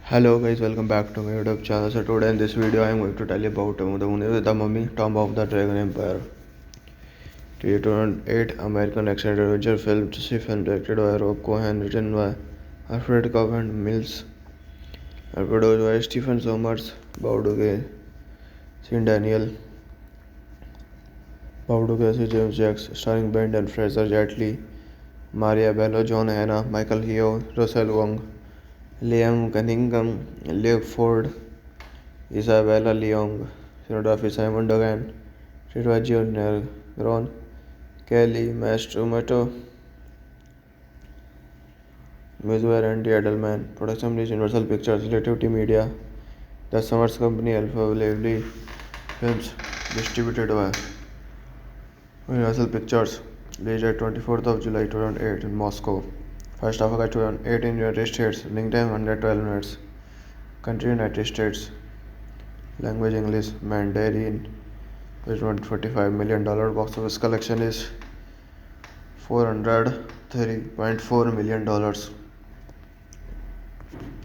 Hello guys, welcome back to my YouTube channel. So today in this video I am going to tell you about the movie The Mummy, Tomb of the Dragon Empire. 2008 American action adventure film, film directed by Rob Cohen, written by Alfred Coven Mills, and produced by Stephen Sommers, Bauduge, Sean Daniel, Bauduge, James Jacks, starring Brendan Fraser, Jet Li, Maria Bello, John Hannah, Michael Yeo, Russell Wong, Liam Cunningham, Luke Ford, Isabella Leong, cinematography Simon Dogan, Ritwaju Negron, Kelly Mastromato, Music Andy Edelman, production is Universal Pictures, Relativity Media, The Summers Company Alpha Lively Films, distributed by Universal Pictures, released at 24th of July 2008 in Moscow. 1st of August 2008 in United States. Running time 112 minutes. Country United States. Language English. Mandarin. $145 million. Box office collection is $430.4 million.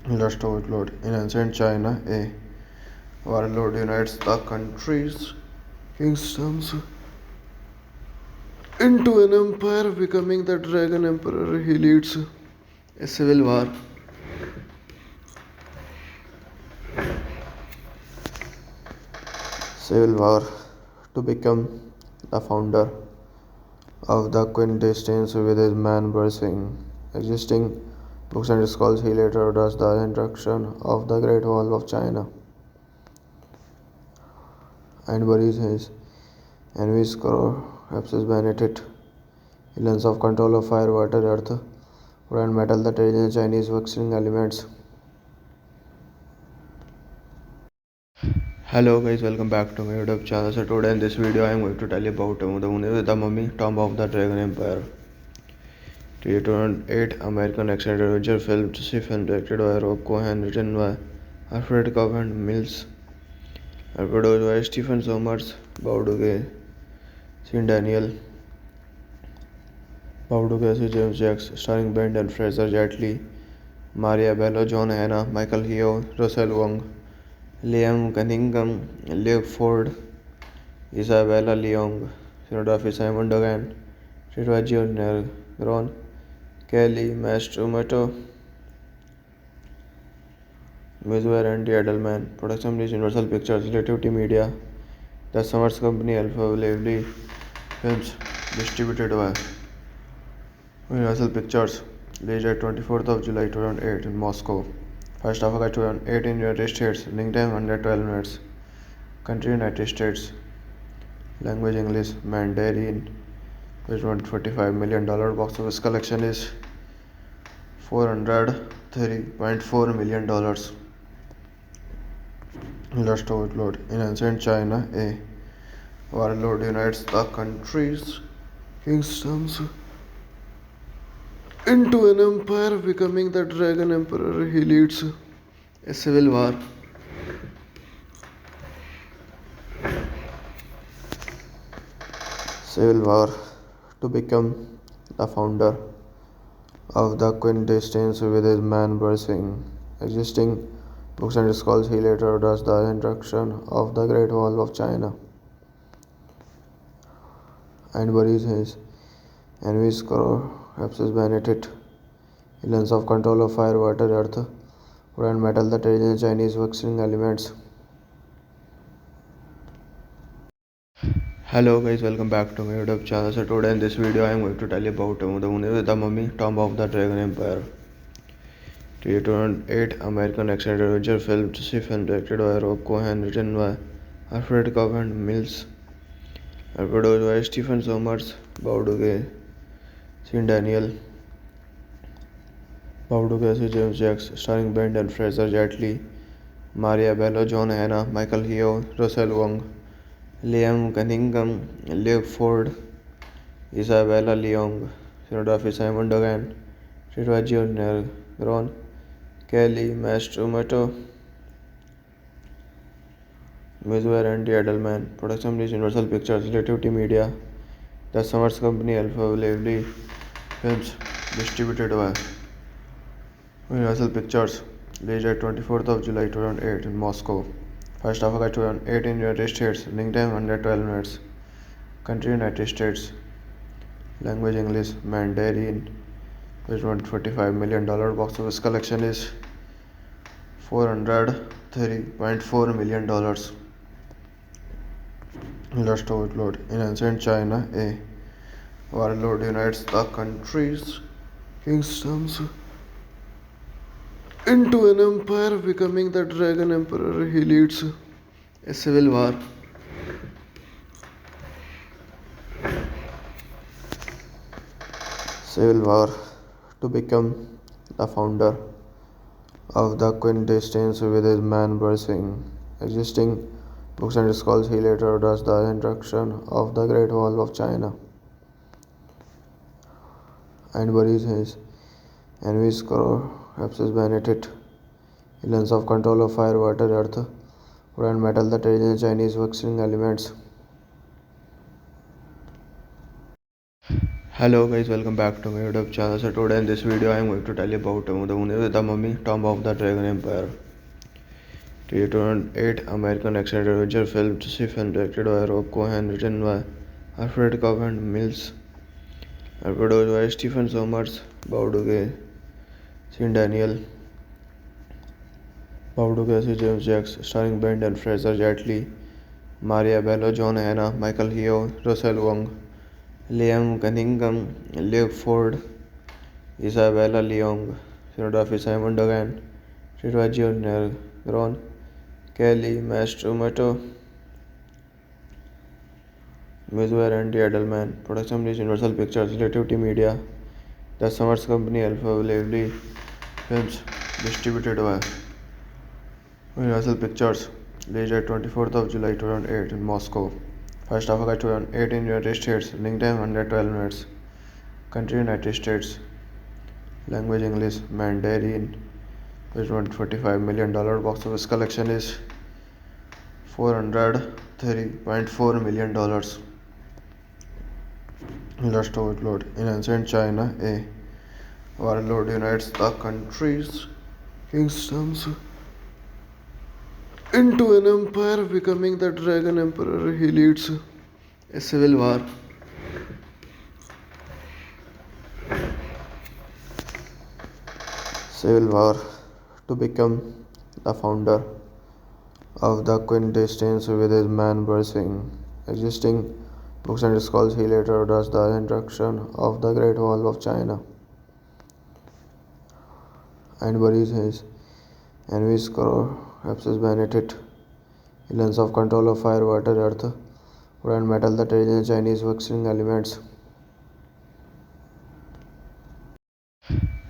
Last overload. In ancient China, a warlord unites the country's kingdoms into an empire, becoming the Dragon Emperor. He leads a civil war to become the founder of the Qin dynasty with his man bursting existing books and scrolls. He later orders the introduction of the Great Wall of China and buries his enemies, corrupts Benedict. He learns of control of fire, water, earth, wood and metal, the traditional Chinese working elements. Hello guys, welcome back to my YouTube channel. So today in this video I am going to tell you about the Mummy, Tomb of the Dragon Empire. 2008 American action adventure film, directed by Rob Cohen, written by Alfred Kaufman Mills, and produced by Stephen Sommers, Bauduge, Sean Daniel, Bauduge, James Jacks, starring Brendan Fraser, Jet Li, Maria Bello, John Hannah, Michael Yeoh, Russell Wong, Liam Cunningham, Luke Ford, Isabella Leong, cinematography Simon Dogan, Ritwajio Negron, Kelly Mastromato, music by Randy Edelman, production is Universal Pictures, Relativity Media, The Summers Company Alpha Lively Films, distributed by Universal Pictures, released at 24th of July 2008 in Moscow. 1st of August 2008 in United States. Running time 112 minutes. Country United States. Language English. Mandarin. $145 million. Box office collection is $430.4 million. Last overload. In ancient China, a warlord unites the country's kingdoms into an empire, becoming the Dragon Emperor. He leads a civil war to become the founder of the Qin dynasty with his man bursting existing books and scrolls. He later orders the introduction of the Great Wall of China and buries his enemies, corrupts Benedict. He learns of control of fire, water, earth, wood and metal, the traditional Chinese working elements. Hello guys, welcome back to my YouTube channel. So today in this video I am going to tell you about the Mummy, Tomb of the Dragon Empire. 2008 American action adventure film, directed by Rob Cohen, written by Alfred Kaufman Mills, and produced by Stephen Sommers, Bauduge, Sean Daniel, Bauduge, James Jacks, starring Brendan Fraser, Jet Li, Maria Bello, John Hannah, Michael Yeoh, Russell Wong, Liam Cunningham, Luke Ford, Isabella Leong, cinematography Simon Dogan, Ritwajio Negron, Kelly Mastromato, music by Randy Edelman, production is Universal Pictures, Relativity Media, The Summers Company Alpha Lively Films, distributed by Universal Pictures, released at 24th of July 2008 in Moscow. 1st of August 2008 in United States. Running time 112 minutes. Country United States. Language English. Mandarin. $145 million. Box office collection is $430.4 million. Last overload. In ancient China, a warlord unites the country's kingdoms into an empire, becoming the Dragon Emperor. He leads a civil war to become the founder of the quintessence with his man bursting existing books and scrolls. He later does the introduction of the Great Wall of China and buries his enemies collapses beneath it. He learns of control of fire, water, earth, wood and metal, the traditional Chinese working elements. Hello guys, welcome back to my YouTube channel. So today in this video I am going to tell you about the Mummy, Tomb of the Dragon Empire. 2008 American action adventure film, film directed by Rob Cohen, written by Alfred Covenant Mills, and produced by Stephen Sommers, Bauduge, Sean Daniel, Bauduge, James Jacks, starring Brendan Fraser, Jet Li, Maria Bello, John Hannah, Michael Yeo, Russell Wong, Liam Cunningham, Luke Ford, Isabella Leong, cinematography Simon Dogan, Ritwajio Negron, Kelly Mastromato, Mizwer Andy Edelman, production is Universal Pictures, Relativity Media, The Summers Company, Alpha Lively Films, distributed by Universal Pictures, released at 24th of July 2008 in Moscow. 1st of August 2008 in United States, running time 112 minutes, country United States, language English, Mandarin, $145 million, box office collection is $403.4 million. Last overload. In ancient China, a warlord unites the country's kingdoms into an empire, becoming the Dragon Emperor. He leads a civil war to become the founder of the quintessence with his man bursting existing books and scrolls. He later does the introduction of the Great Wall of China and buries his enemies collapses beneath it. He learns of control of fire, water, earth, wood and metal, the traditional Chinese working elements.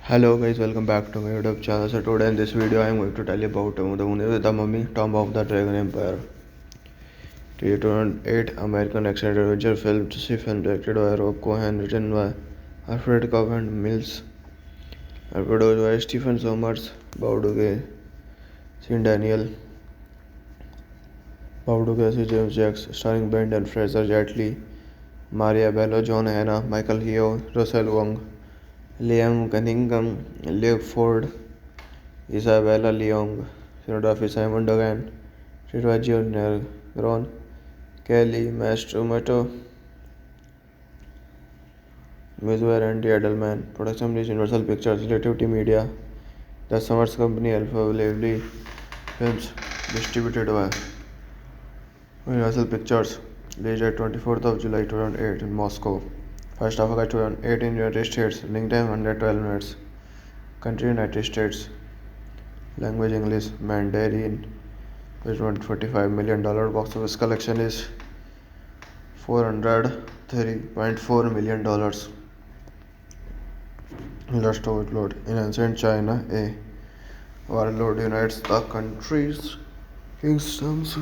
Hello guys, welcome back to my YouTube channel. So today in this video I am going to tell you about the Mummy, Tomb of the Dragon Empire. 2008 American action adventure film, film directed by Rob Cohen, written by Alfred Covenant Mills, and produced by Stephen Sommers, Bauduge, Sean Daniel, Bauduge, James Jacks, starring Brendan Fraser, Jet Li, Maria Bello, John Hannah, Michael Yeo, Russell Wong, Liam Cunningham, Luke Ford, Isabella Leong, cinematography Simon Dogan, Ritwajio Negron, Kelly Mastromato, Mizwer Andy Edelman, production is Universal Pictures, Relativity Media, The Summers Company, Alpha Lively Films, distributed by Universal Pictures, released at 24th of July 2008 in Moscow. 1st of August 2008 in United States, running time 112 minutes, country United States, language English, Mandarin, $145 million, box office collection is $403.4 million. Last overload. In ancient China, a warlord unites the country's kingdoms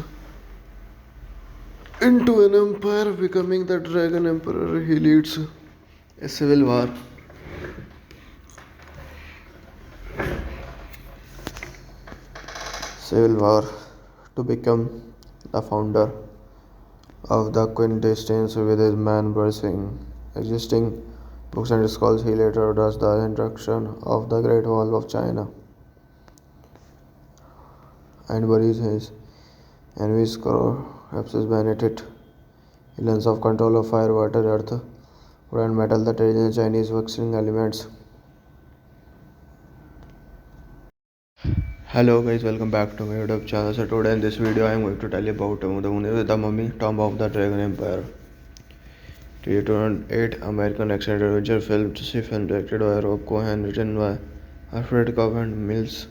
into an empire, becoming the Dragon Emperor. He leads a civil war to become the founder of the quintessence with his man bursting existing books and scrolls. He later does the introduction of the Great Wall of China and buries his enemies collapses beneath it. He learns of control of fire, water, earth, wood and metal, the traditional Chinese working elements. Hello guys, welcome back to my YouTube channel. So today in this video I am going to tell you about the Mummy, Tomb of the Dragon Empire. 2008 American action adventure film, film directed by Rob Cohen, written by Alfred Covenant Mills,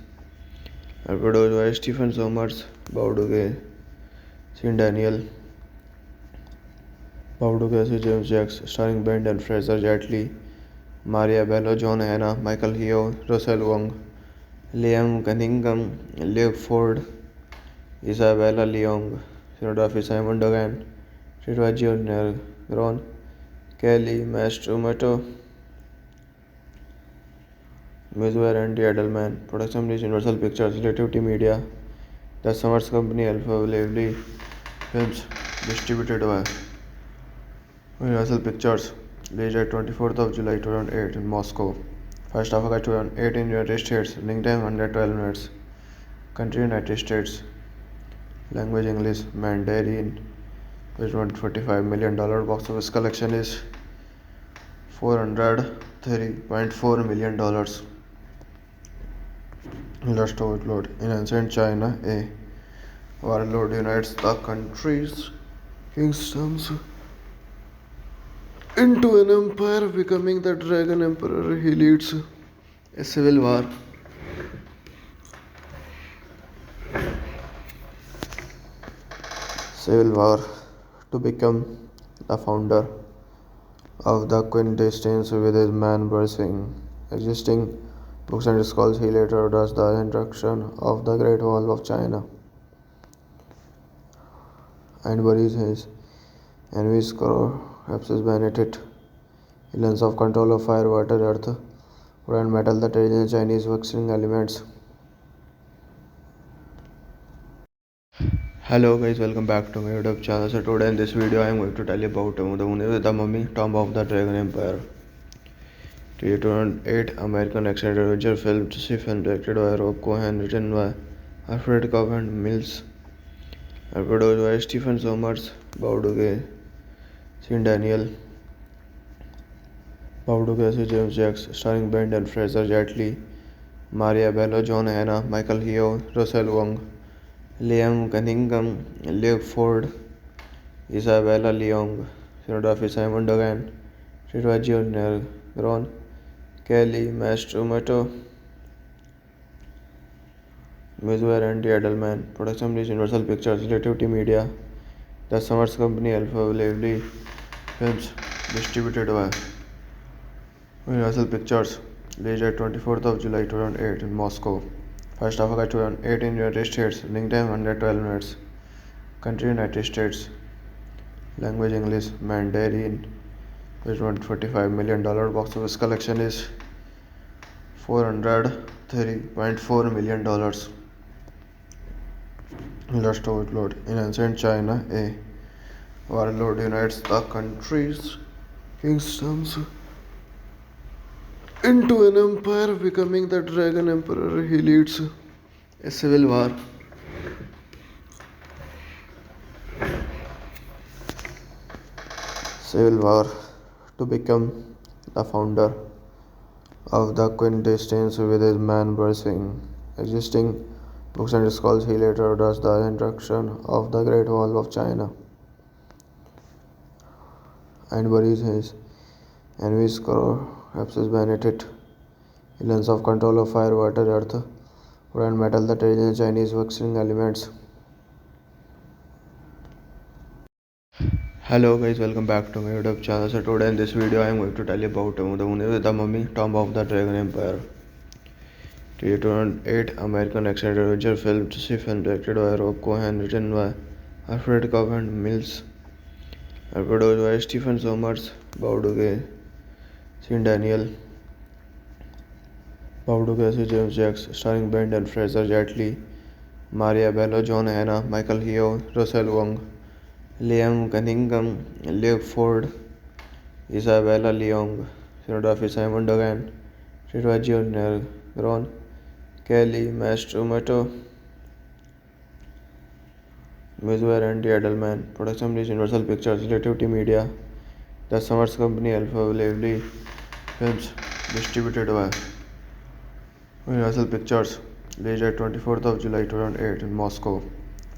and produced by Stephen Sommers, Bauduge, Sean Daniel, Bauduge, James Jacks, starring Brendan Fraser, Jet Li, Maria Bello, John Hannah, Michael Yeo, Russell Wong, Liam Cunningham, Luke Ford, Isabella Leong, cinematography Simon Dogan, Ritva Jr. Gron, Kelly Mastromato, Music Andy Edelman, production is Universal Pictures, Relativity Media, The Summers Company, Alpha Lively Films, distributed by Universal Pictures, released at 24th of July 2008 in Moscow. 1st of August 2008 in United States, running time 112 minutes. Country United States, language English, Mandarin, with $145 million. Box office collection is $403.4 million. Last overload. In ancient China, a warlord unites the country's kingdoms into an empire, becoming the Dragon Emperor. He leads a civil war to become the founder of the Qin dynasty with his man bursting existing books and scrolls. He later orders the introduction of the Great Wall of China and buries his enemies corpses beneath it. He learns of control of fire, water, earth, wood and metal, the traditional Chinese working elements. Hello guys, welcome back to my YouTube channel. So today in this video I am going to tell you about the Mummy, Tomb of the Dragon Empire. 2008 American action adventure film, directed by Rob Cohen, written by Alfred Covenant Mills, and produced by Stephen Sommers, Bauduge, Sean Daniel, Bauduge, James Jacks, starring Brendan Fraser, Jet Li, Maria Bello, John Hannah, Michael Yeo, Russell Wong, Liam Cunningham, Luke Ford, Isabella Leong, cinematography Simon Dogan, Ritva Jr. Gron, Kelly Mastromato, Music Andy Edelman, production is Universal Pictures, Relativity Media, The Summers Company, Alpha Lively Films, distributed by Universal Pictures, released at 24th of July 2008 in Moscow. 1st of August 2008 in United States, running time 112 minutes. Country United States, language English, Mandarin, with $145 million. Box office collection is $403.4 million. Last overload. In ancient China, a warlord unites the country's kingdoms into an empire, becoming the Dragon Emperor. He leads a civil war to become the founder of the Qin dynasty with his man bursting existing books and scrolls. He later orders the introduction of the Great Wall of China and buries his enemies corpses beneath it. He learns of control of fire, water, earth, wood and metal, the traditional Chinese working elements. Into an empire, becoming the Dragon Emperor. He leads a civil war to become the founder of the Qin dynasty with his man bursting existing books and scrolls. He later orders the introduction of the Great Wall of China and buries his enemies corpses beneath it. He learns of control of fire, water, earth, wood and metal, the traditional Chinese working elements. Hello guys, welcome back to my YouTube channel. So today in this video I am going to tell you about the Mummy, Tomb of the Dragon Empire. 2008 American action adventure film, directed by Rob Cohen, written by Alfred Covenant Mills, and produced by Stephen Sommers, Bauduge, Sean Daniel, Bauduge, James Jacks, starring Brendan Fraser, Jet Li, Maria Bello, John Hannah, Michael Yeo, Russell Wong, Liam Cunningham, Luke Ford, Isabella Leong, cinematography Simon Dogan, Ritva Jr. Gron, Kelly Mastromato, Music Andy Edelman, production is Universal Pictures, Relativity Media, The Summers Company, Alpha Lively Films, distributed by Universal Pictures, released at 24th of July 2008 in Moscow.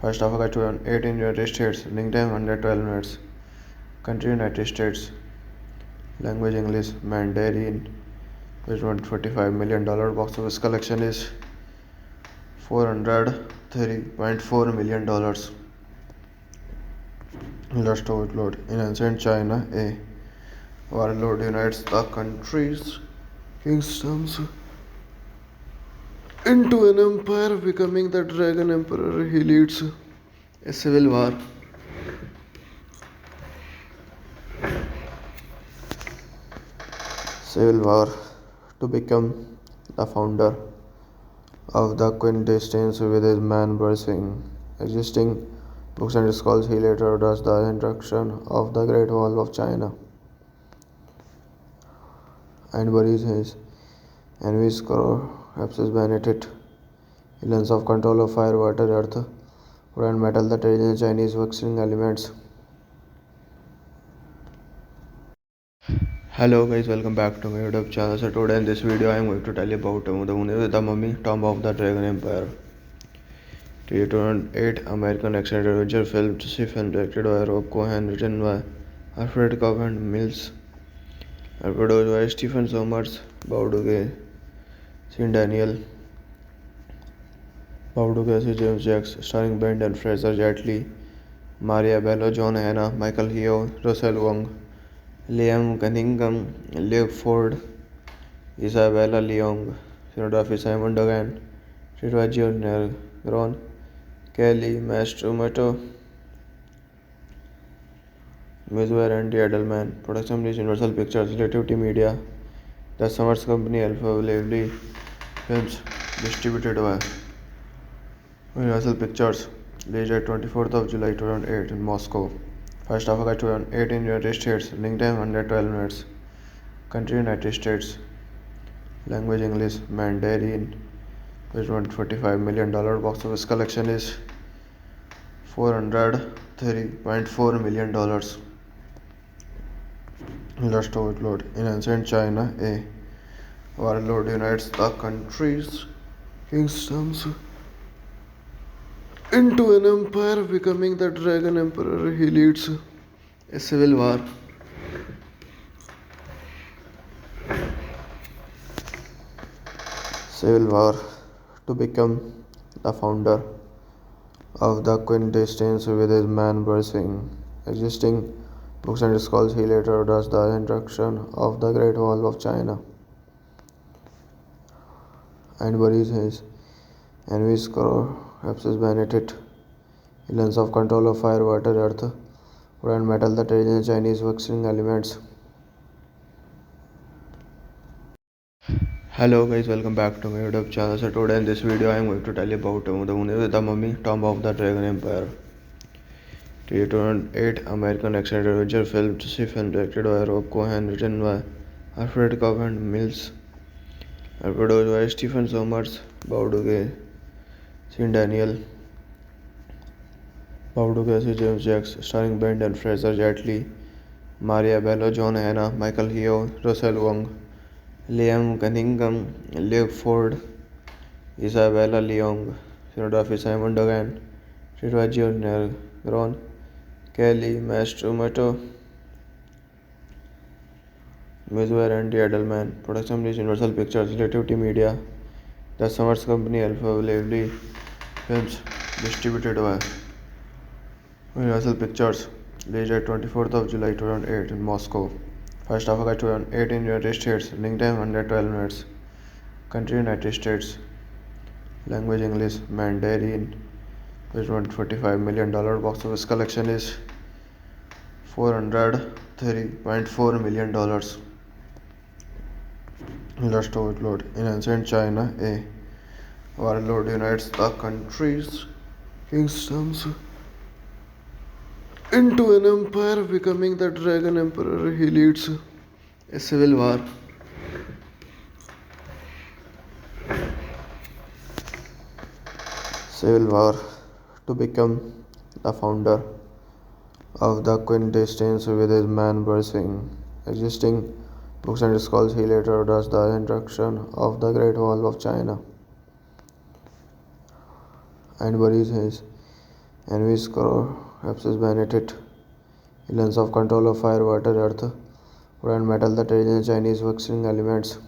1st of August 2008 in United States, running time 112 minutes. Country United States, language English, Mandarin, with $145 million. Box office collection is $403.4 million. Last overload. In ancient China, a warlord unites the country's kingdoms into an empire, becoming the Dragon Emperor. He leads a civil war to become the founder of the Quintessence with his man bursting existing books and scrolls. He later does the introduction of the Great Wall of China and buries his enemies collapses beneath it. He learns of control of fire, water, earth, wood and metal, the traditional Chinese working elements. Hello guys, welcome back to my YouTube channel. So today in this video I am going to tell you about the Mummy Tomb of the Dragon Empire. The 2008 American action adventure film, film directed by Rob Cohen, written by Alfred Covenant Mills, and produced by Stephen Sommers, Bauduge, Sean Daniel, Bauduge, James Jacks, starring Brendan Fraser, Jet Li, Maria Bello, John Hannah, Michael Yeo, Russell Wong, Liam Cunningham, Luke Ford, Isabella Leong, cinematography Simon Dogan, Ritwaju Negron, Kelly Mastromato, Mizwer Andy Edelman, production is Universal Pictures, Relativity Media, The Summers Company, Alpha Lively Films, distributed by Universal Pictures, released at 24th of July 2008 in Moscow. 1st of August 2008 in United States, running time 112 minutes. Country United States, language English, Mandarin, with $145 million. Box office collection is $403.4 million. Last overload. In ancient China, a warlord unites the country's kingdoms into an empire, becoming the Dragon Emperor. He leads a civil war to become the founder of the Quintessence with his man bursting existing books and scrolls. He later does the introduction of the Great Wall of China and buries his enemies collapses beneath it. He learns of control of fire, water, earth, wood and metal, the traditional Chinese working elements. Hello guys, welcome back to my YouTube channel. So today in this video I am going to tell you about the Mummy Tomb of the Dragon Empire. The 2008 American action adventure film, film directed by Rob Cohen, written by Alfred Covenant Mills, and produced by Stephen Sommers, Bauduge, Sean Daniel, Bauduge, James Jacks, starring Brendan Fraser, Jet Li, Maria Bello, John Hannah, Michael Yeo, Russell Wong, Liam Cunningham, Luke Ford, Isabella Leong, cinematography Simon Dogan, Ritwaju Negron, Kelly Mastromato, Mizwer Andy Edelman, production is Universal Pictures, Relativity Media, The Summers Company, Alpha Lively Films, distributed by Universal Pictures, released at 24th of July 2008 in Moscow. 1st of August 2008 in United States, running time 112 minutes. Country United States, language English, Mandarin, with $145 million. Box office collection is $403.4 million. Last overload. In ancient China, a warlord unites the country's kingdoms into an empire, becoming the Dragon Emperor. He leads a civil war to become the founder of the Quintessence with his man bursting existing books and scrolls. He later does the introduction of the Great Wall of China and buries his enemies collapses beneath it. He learns of control of fire, water, earth, wood and metal, the traditional Chinese working elements.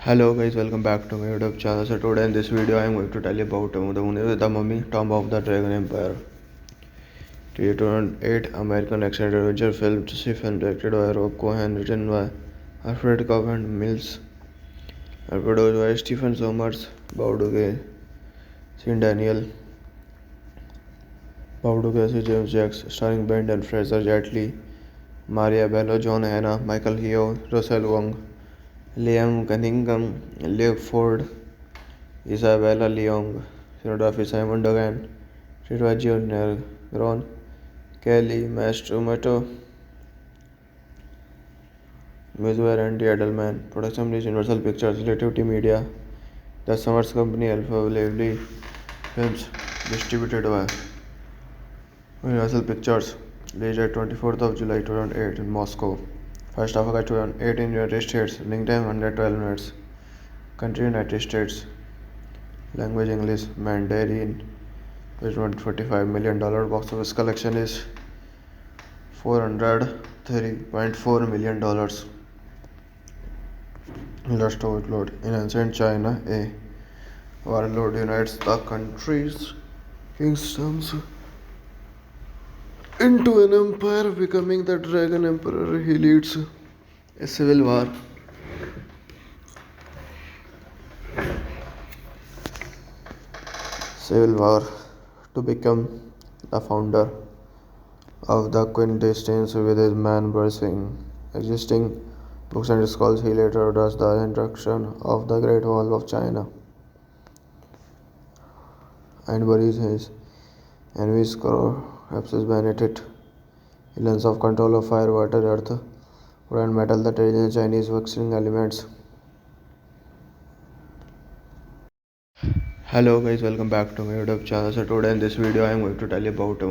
Hello guys, welcome back to my YouTube channel. So today in this video I am going to tell you about the Mummy Tomb of the Dragon Empire. The 2008 American action adventure film, film directed by Rob Cohen, written by Alfred Covenant Mills, Produced by Stephen Sommers, Bauduge, Sean Daniel, Bauduge, James Jacks, starring Brendan Fraser, Jet Li, Maria Bello, John Hannah, Michael Yeo, Russell Wong, Liam Cunningham, Luke Ford, Isabella Leong, cinematography Simon Dogan, Ritwajio Negron, Kelly Mastromato, Music Andy Edelman, production is Universal Pictures, Relativity Media, The Summers Company, Alpha Lively Films, distributed by Universal Pictures, released at 24th of July 2008 in Moscow. 1st of August 2008 in United States, running time 112 minutes. Country United States, language English, Mandarin, with $145 million. Box office collection is $403.4 million. Last overload. In ancient China, a warlord unites the country's kingdoms into an empire, becoming the Dragon Emperor. He leads a civil war to become the founder of the Qin dynasty with his man bursting existing books and scrolls. He later orders the introduction of the Great Wall of China and buries his enemies, corpses beneath it. He learns of control of fire, water, earth, wood and metal, the traditional Chinese working elements. Hello guys, welcome back to my YouTube channel. So today in this video I am going to tell you about the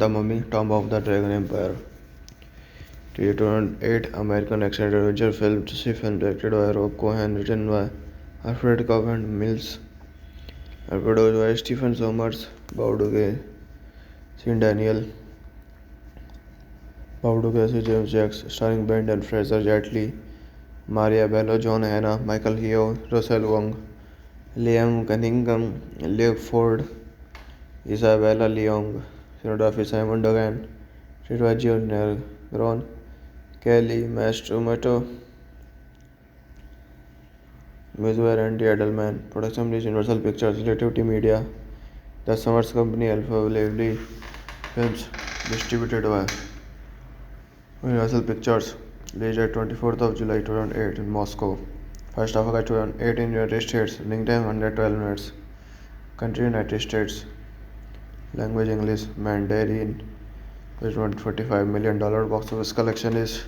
Mummy, Tomb of the Dragon Empire. 2008 American action adventure film, directed by Rob Cohen, written by Alfred Covenant Mills, and produced by Stephen Sommers, Bauduge, Sean Daniel, Bauduge, James Jacks, starring Brendan Fraser, Jet Li, Maria Bello, John Hannah, Michael Yeo, Russell Wong, Liam Cunningham, Luke Ford, Isabella Leong, cinematography Simon Dogan, Ritwajio Negron, Kelly Mastromato, Music Andy Edelman, production is Universal Pictures, Relativity Media, The Summers Company, Alpha Lively Films, distributed by Universal Pictures, released at 24th of July 2008 in Moscow. 1st of August 2008 in United States, running time 112 minutes. Country United States, language English, Mandarin, with $145 million. Box office collection is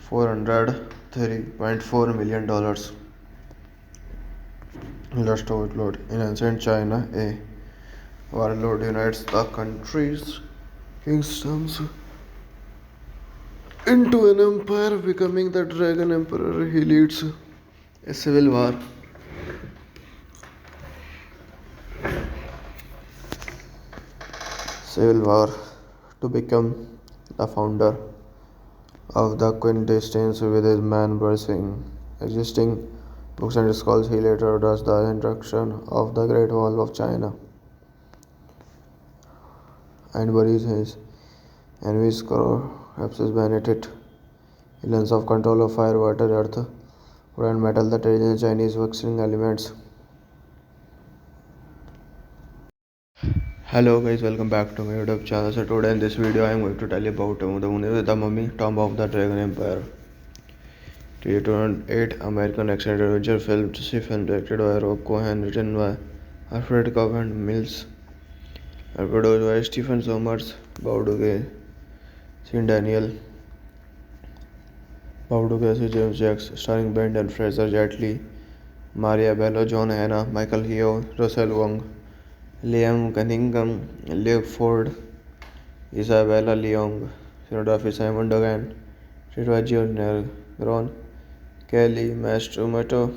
$403.4 million. Last overload. In ancient China, a warlord unites the country's kingdoms into an empire, becoming the Dragon Emperor. He leads a civil war to become the founder of the Qin dynasty with his man bursting existing books and scrolls. He later orders the introduction of the Great Wall of China and buries his enemies, corpses beneath it. He learns of control of fire, water, earth, wood and metal, the traditional Chinese working elements. Hello guys, welcome back to my YouTube channel. So today in this video I am going to tell you about the Mummy, Tomb of the Dragon Empire. 2008 American action adventure film, directed by Rob Cohen, written by Alfred Covenant Mills, and produced by Stephen Sommers, Bauduge, Sean Daniel, Bauduge, James Jacks, starring Brendan Fraser, Jet Li, Maria Bello, John Hannah, Michael Yeo, Russell Wong, Liam Cunningham, Luke Ford, Isabella Leong, cinematography Simon Dogan, Ritwajio Negron, Kelly Mastromato,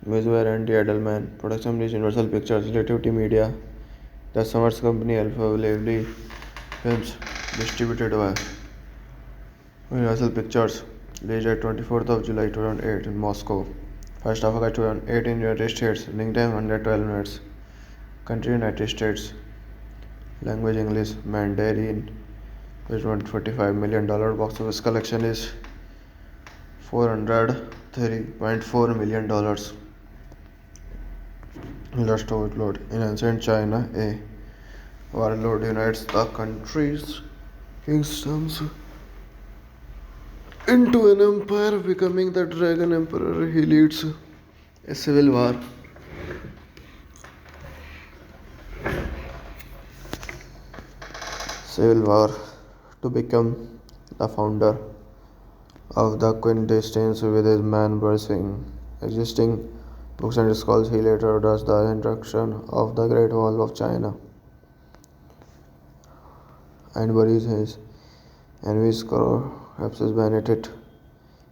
Music Andy Edelman, production is Universal Pictures, Relativity Media, The Summers Company, Alpha Lively Films, distributed by Universal Pictures, released at 24th of July 2008 in Moscow. 1st of August 2008 in United States, running time 112 minutes. Country United States, language English, Mandarin, with $145 million. Box office collection is $403.4 million. Lust overload. In ancient China, a warlord unites the country's kingdoms into an empire, becoming the Dragon Emperor. He leads a civil war to become the founder of the Qin dynasty with his man bursting existing books and scrolls. He later orders the introduction of the Great Wall of China and buries his enemies collapses beneath it.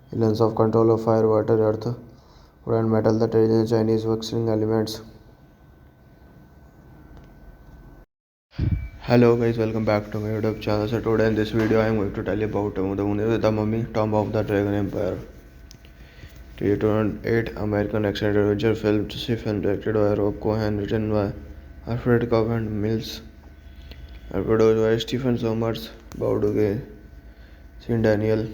He learns of control of fire, water, earth, wood and metal, the traditional Chinese working elements. Hello guys, welcome back to my YouTube channel. So today in this video I am going to tell you about the Mummy Tomb of the Dragon Empire. The 2008 American action adventure film, directed by Rob Cohen, written by Alfred Covenant Mills, and produced by Stephen Sommers, Bauduge, Sean Daniel,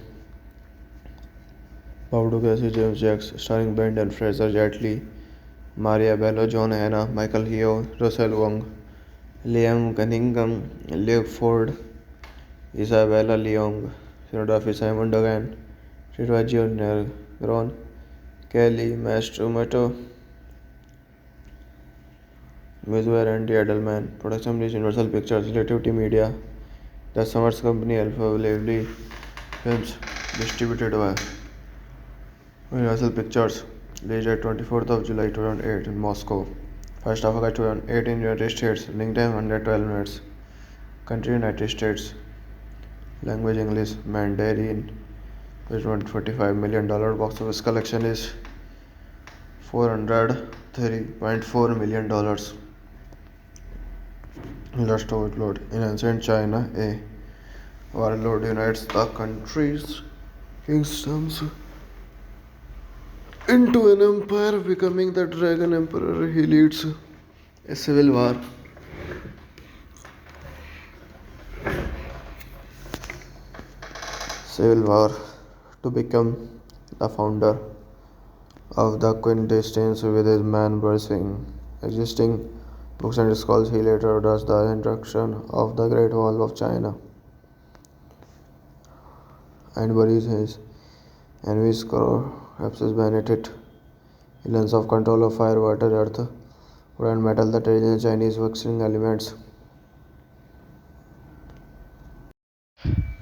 Bauduge, James Jacks, starring Brendan Fraser, Jet Li, Maria Bello, John Hannah, Michael Yeo, Russell Wong, Liam Cunningham, Luke Ford, Isabella Leong, cinematography Simon Dogan, Ritwajio Negron, Kelly Mastromato, Mizwer Andy Edelman, production is Universal Pictures, Relativity Media, The Summers Company, Alpha Lively Films, distributed by Universal Pictures, released at 24th of July 2008 in Moscow. 1st of August 2008 in United States. Running time 112 minutes. Country United States. Language English, Mandarin. $145 million. Box office collection is $403.4 million. Lust overload. In ancient China, a warlord unites the country's kingdoms into an empire, becoming the Dragon Emperor. He leads a civil war to become the founder of the Qin dynasty with his man bursting existing books and scrolls. He later orders the introduction of the Great Wall of China and buries his enemies collapses beneath it. He learns of control of fire, water, earth, wood and metal, the traditional Chinese working elements.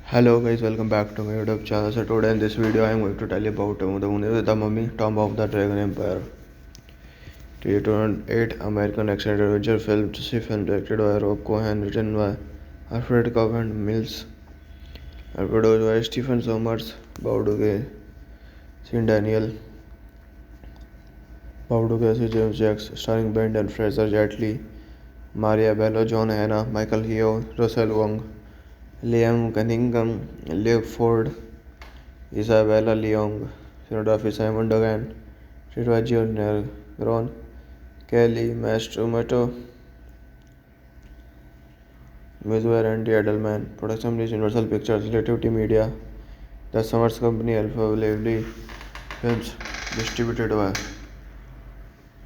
Hello guys, welcome back to my YouTube channel. So today in this video I am going to tell you about the Mummy Tomb of the Dragon Empire. The 2008 American action adventure film, directed by Rob Cohen, written by Alfred Covenant Mills, and produced by Stephen Sommers, Bauduge, Sean Daniel, Bauduge, James Jacks, starring Brendan Fraser, Jet Li, Maria Bello, John Hannah, Michael Yeo, Russell Wong, Liam Cunningham, Luke Ford, Isabella Leong, cinematography Simon Dogan, Ritwajio Negron, Kelly Mastromato, Mizwer Andy Edelman, production is Universal Pictures, Relativity Media, The Summers Company, Alpha Lively Films, distributed by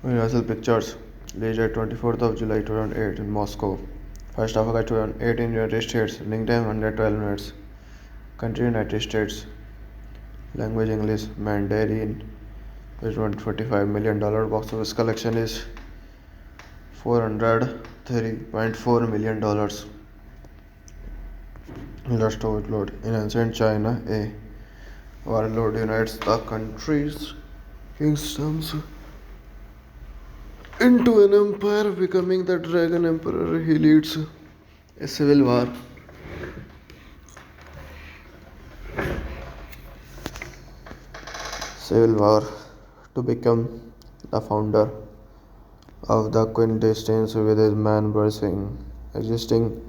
Universal Pictures, released at 24th of July 2008 in Moscow. 1st of August 2008 in United States. Running time 112 minutes. Country United States. Language English, Mandarin. $145 million. Box office collection is $403.4 million. Lust overload. In ancient China, a warlord unites the country's kingdoms into an empire, becoming the Dragon Emperor. He leads a civil war to become the founder of the Qin dynasty with his man bursting existing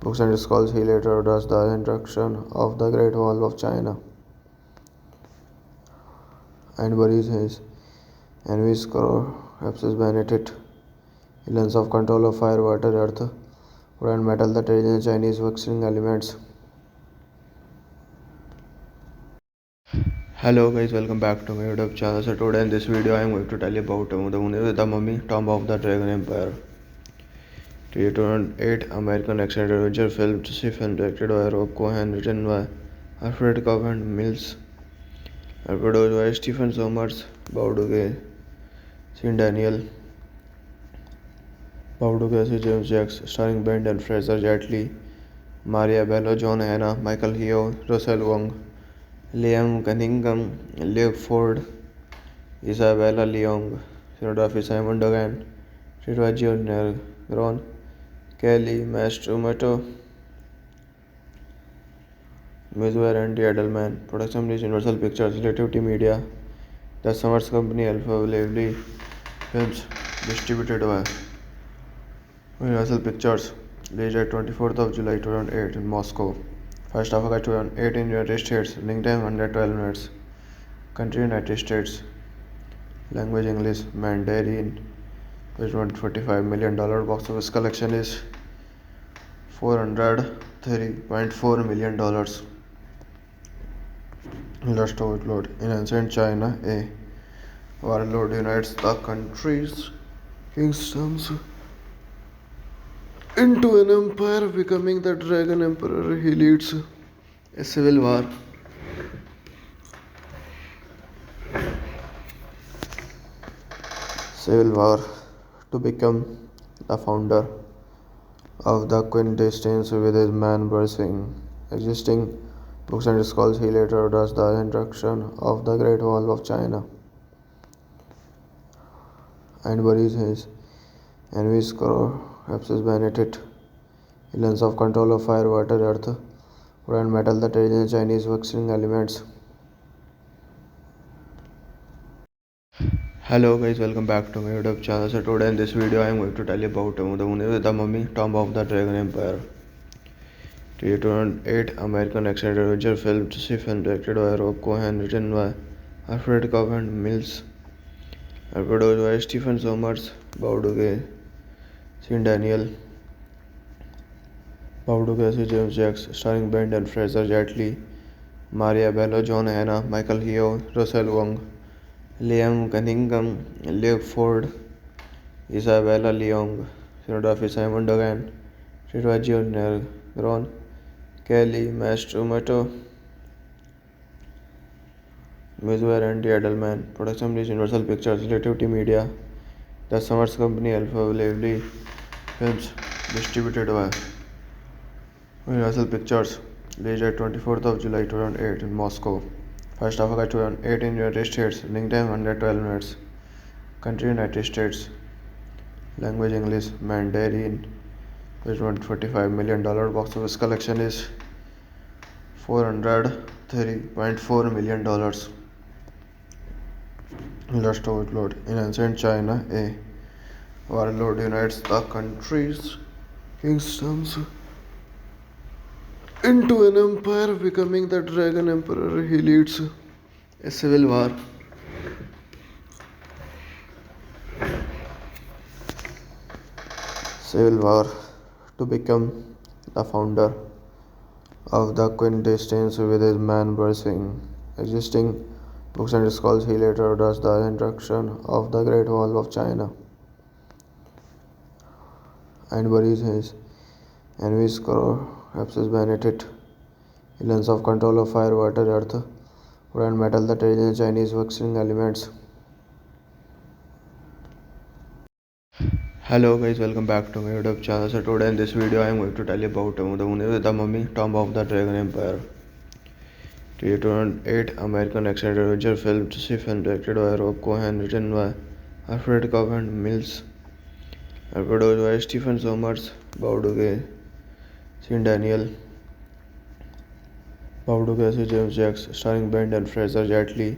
books and scrolls. He later orders the introduction of the Great Wall of China and buries his enemies collapses beneath it. He learns of control of fire, water, earth, wood and metal, the traditional Chinese working elements. Hello guys, welcome back to my YouTube channel. So today in this video I am going to tell you about the movie The Mummy, Tomb of the Dragon Empire. The 2008 American action adventure film, directed by Rob Cohen, written by Alfred Covenant Mills, and produced by Stephen Sommers, Bauduge, Sean Daniel, Bauduge, James Jacks, starring Brendan Fraser, Jet Li, Maria Bello, John Hannah, Michael Yeo, Russell Wong, Liam Cunningham, Luke Ford, Isabella Leong, cinematography Simon Dogan, Ritwajio Negron, Kelly Mastromato, music by Randy Edelman, production is Universal Pictures, Relativity Media, The Summers Company, Alpha Lively Films, distributed by Universal Pictures, released at 24th of July 2008 in Moscow. First of August 2008 in United States, running time 112 minutes. Country United States. Language English, Mandarin. $145 million. Box office collection is $403.4 million. Last overload. In ancient China, a warlord unites the country's kingdoms into an empire, becoming the Dragon Emperor. He leads a civil war. To become the founder of the Qin dynasty with his man bursting existing books and scrolls. He later orders the introduction of the Great Wall of China and buries his enemies, corpses beneath it. He learns of control of fire, water, earth, wood and metal, the traditional Chinese working elements. Hello guys, welcome back to my YouTube channel. So today in this video I am going to tell you about the movie The Mummy, Tomb of the Dragon Empire. The 2008 American action adventure film, directed by Rob Cohen, written by Alfred Covenant Mills, and produced by Stephen Sommers, Bauduge, Sean Daniel, Bauduge, James Jacks, starring Brendan Fraser, Jet Li, Maria Bello, John Hannah, Michael Yeo, Russell Wong, Liam Cunningham, Luke Ford, Isabella Leong, cinematography Simon Dogan, Ritwajio Negron, Kelly Mastromato, music by Randy Edelman, production is Universal Pictures, Relativity Media, The Summers Company, Alpha Lively Films, distributed by Universal Pictures, released at 24th of July 2008 in Moscow. First of August 2008 in United States, running time 112 minutes. Country United States. Language English, Mandarin. $145 million. Box office collection is $403.4 million. Last overload. In ancient China, a warlord unites the country's kingdoms into an empire, becoming the Dragon Emperor. He leads a civil war. To become the founder of the Qin dynasty with his man bursting existing books and scrolls. He later orders the introduction of the Great Wall of China and buries his enemies, corpses beneath it. He learns of control of fire, water, earth, wood and metal, the traditional Chinese working elements. Hello guys, welcome back to my YouTube channel. So today in this video I am going to tell you about the movie The Mummy, Tomb of the Dragon Empire. The 2008 American action adventure film, directed by Rob Cohen, written by Alfred Covenant Mills, and produced by Stephen Sommers, Bauduge, Sean Daniel, Bauduge, James Jacks, starring Brendan Fraser, Jet Li,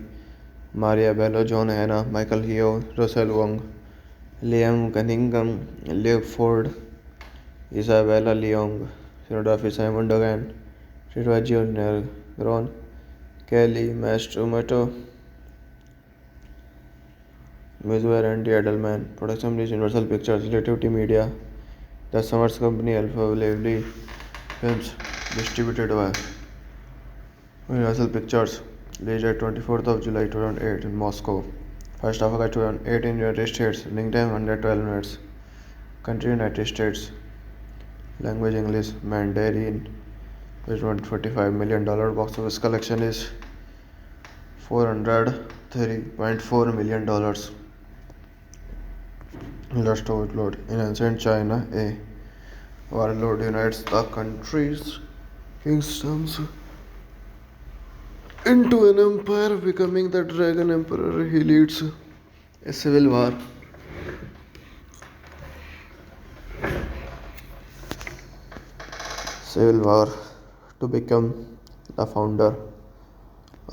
Maria Bello, John Hannah, Michael Yeo, Russell Wong, Liam Cunningham, Luke Ford, Isabella Leong, cinematography Simon Dogan, Ritwajio Negron, Kelly Mastromato, music by Randy Edelman, production is Universal Pictures, Relativity Media, The Summers Company, Alpha Lively Films, distributed by Universal Pictures, released at 24th of July 2008 in Moscow. First Africa 2008 in United States. Running time 112 minutes. Country United States. Language English Mandarin. $145 million. Box office collection is $430.4 million. Let's overload. In ancient China, a warlord unites the country's kingdoms into an empire, becoming the Dragon Emperor. He leads a civil war. To become the founder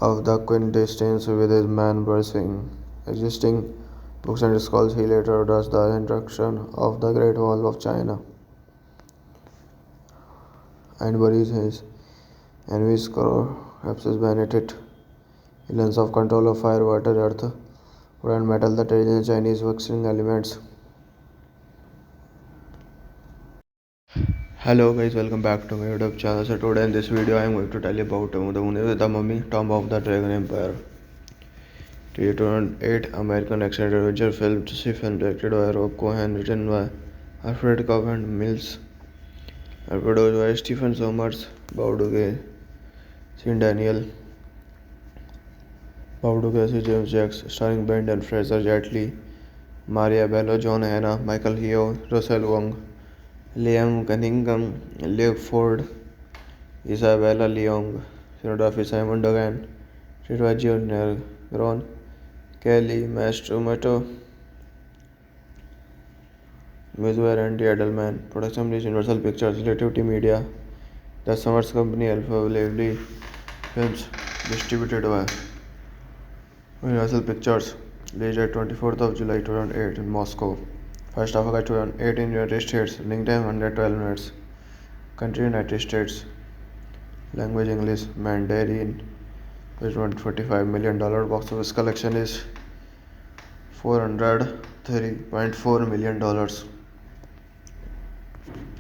of the Qin dynasty with his man bursting existing books and scrolls. He later orders the introduction of the Great Wall of China and buries his enemies corpses beneath it. He learns of control of fire, water, earth, wood and metal, the traditional Chinese working elements. Hello guys, welcome back to my YouTube channel. So today in this video I am going to tell you about the Mummy, Tomb of the Dragon Empire. 2008 American action adventure film, directed by Rob Cohen, written by Alfred Covenant Mills, and produced by Stephen Sommers, Bauduge, Sean Daniel, Bauduge, James Jacks, starring Brendan Fraser, Jet Li, Maria Bello, John Hannah, Michael Yeo, Russell Wong, Liam Cunningham, Luke Ford, Isabella Leong, cinematography Simon Dogan, Ritwajio Negron, Kelly Mastromato, Mizwer Andy Edelman, production is Universal Pictures, Relativity Media, The Summers Company, Alpha Lively Films, distributed by Universal Pictures, released at 24th of July 2008 in Moscow. First Africa 2008 in United States. Running time 112 minutes. Country United States. Language English Mandarin. $145 million. Box office collection is $430.4 million.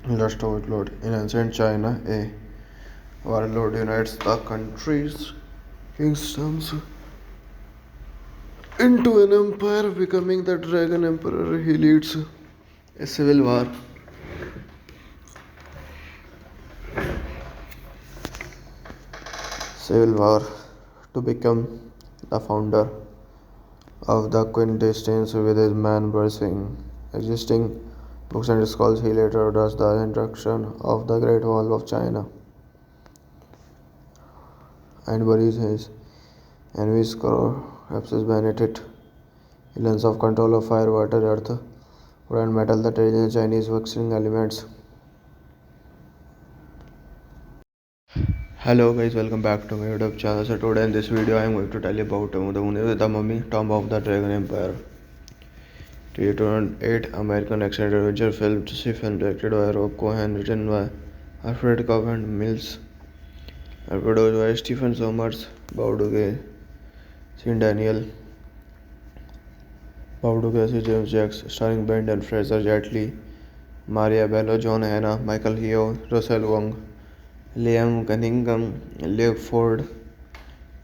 Let's overload. In ancient China, a warlord unites the country's kingdoms into an empire, becoming the Dragon Emperor. He leads a civil war. To become the founder of the Qin dynasty with his man bursting existing books and scrolls. He later orders the introduction of the Great Wall of China and buries his enemies corpses beneath it. He learns of control of fire, water, earth, wood and metal, the traditional Chinese working elements. Hello guys, welcome back to my YouTube channel. So today in this video I am going to tell you about the Mummy, Tomb of the Dragon Empire. 2008 American action adventure film, directed by Rob Cohen, written by Alfred Covenant Mills, and produced by Stephen Sommers, Bauduge, Sean Daniel, Bauduge, James Jacks, starring Brendan Fraser, Jet Li, Maria Bello, John Hannah, Michael Yeo, Russell Wong, Liam Cunningham, Luke Ford,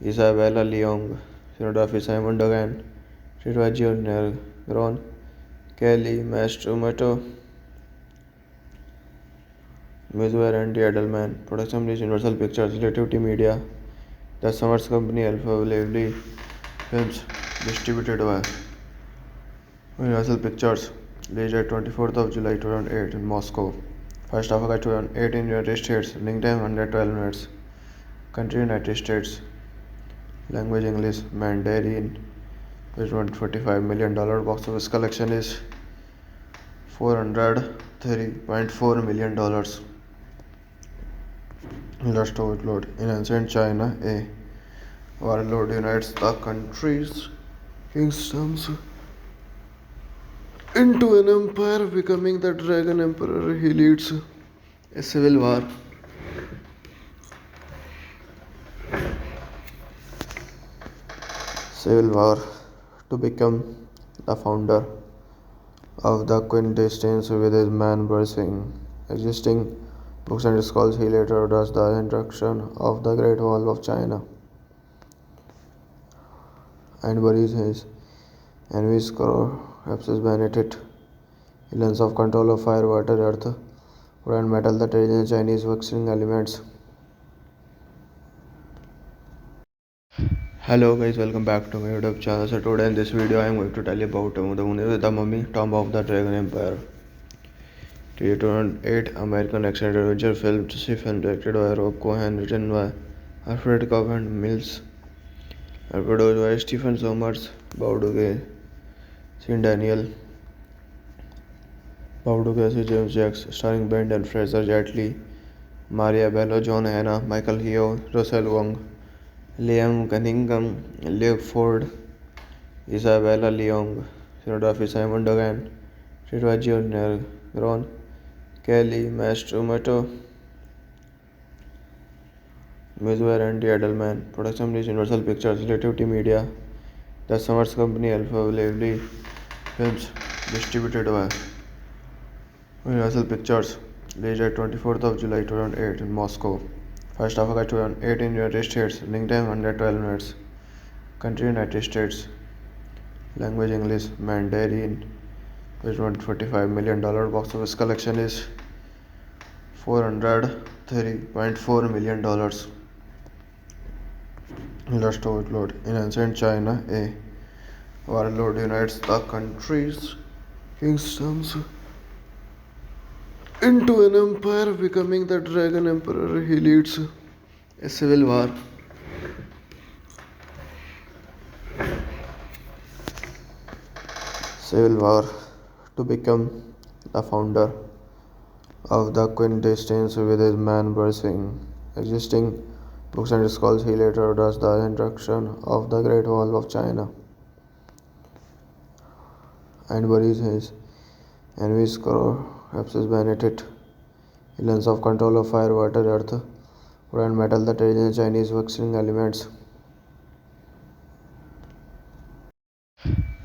Isabella Leong, cinematography Simon Dogan, Ritwajio Negron, Kelly Mastromato, and buries his enemies corpses beneath it. He learns of control of fire, water, earth, wood and metal, the traditional Chinese working elements. Hello guys, welcome back to my YouTube channel. So today in this video I am going to tell you about the Mummy, Tomb of the Dragon Empire. 2008 American action adventure film, directed by Rob Cohen, written by Alfred Covenant Mills, and produced by Stephen Sommers, Bauduge, Sean Daniel, Bauduge, James Jacks, starring Brendan Fraser, Jet Li, Maria Bello, John Hannah, Michael Yeo, Russell Wong, Liam Cunningham, Luke Ford, Isabella Leong, cinematography Simon Dogan, Ritwajio Negron, Kelly Mastromato, Mizwer Andy Edelman, production is Universal Pictures, Relativity Media, The Summers Company, Alpha Lively Films, distributed by Universal Pictures, released at 24th of July 2008 in Moscow. First Africa 2008 in United States. Running time 112 minutes. Country United States. Language English Mandarin. $145 million. Box office collection is $430.4 million. Let's overload. In ancient China, a warlord unites the country's kingdoms into an empire, becoming the Dragon Emperor. He leads a civil war. To become the founder of the Qin dynasty with his man bursting existing books and scrolls. He later orders the introduction of the Great Wall of China and buries his enemies collapses beneath it. He learns of control of fire, water, earth, wood and metal, the traditional Chinese working elements. Hello guys, welcome back to my YouTube channel. So today in this video I am going to tell you about the Mummy Tomb of the Dragon Empire. 2008 American action adventure film, directed by Rob Cohen, written by Alfred Covenant Mills, and produced by Stephen Sommers, Bauduge, Sean Daniel, Bauduge, James Jacks, starring Brendan Fraser, Jet Li, Maria Bello, John Hannah, Michael Yeo, Russell Wong, Liam Cunningham, Luke Ford, Isabella Leong, cinematography Simon Dogan, Ritwajio Negron, Kelly Mastromato, music by Randy Edelman, production is Universal Pictures, Relativity Media, The Summers Company, Alpha Lively Films, distributed by Universal Pictures, released at 24th of July 2008 in Moscow. First of August 2008 in United States, running time 112 minutes. Country United States. Language English, Mandarin. With $145 million. Box office collection is $403.4 million. Last overload. In ancient China, a warlord unites the country's kingdoms into an empire, becoming the Dragon Emperor. He leads a civil war. To become the founder of the Qin dynasty with his man bursting existing books and scrolls. He later orders the introduction of the Great Wall of China and buries his enemies collapses beneath it. He learns of control of fire, water, earth, wood and metal, the traditional Chinese working elements.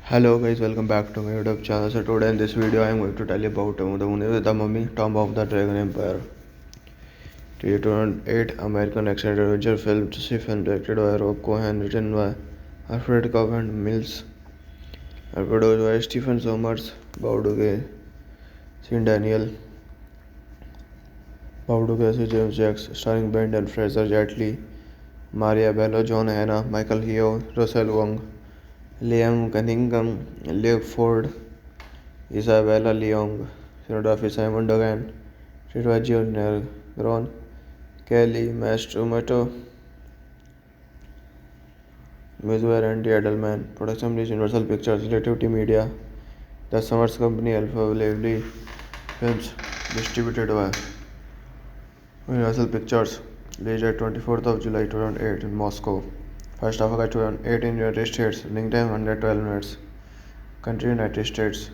Hello guys, welcome back to my YouTube channel. So today in this video I am going to tell you about the Mummy Tomb of the Dragon Empire. 2008 American action adventure film, directed by Rob Cohen, written by Alfred Covenant Mills, and produced by Stephen Sommers, Bauduge, Sean Daniel, Bauduge, James Jacks, starring Brendan Fraser, Jet Li, Maria Bello, John Hannah, Michael Yeo, Russell Wong, Liam Cunningham, Luke Ford, Isabella Leong, cinematography Simon Dogan, Ritwajio Negron, Kelly Mastromato, music by Randy Edelman, production is Universal Pictures, Relativity Media, The Summers Company, Alpha Lively Films, distributed by Universal Pictures, released at 24th of July 2008 in Moscow. First of August 2008 in United States, running time 112 minutes. Country United States.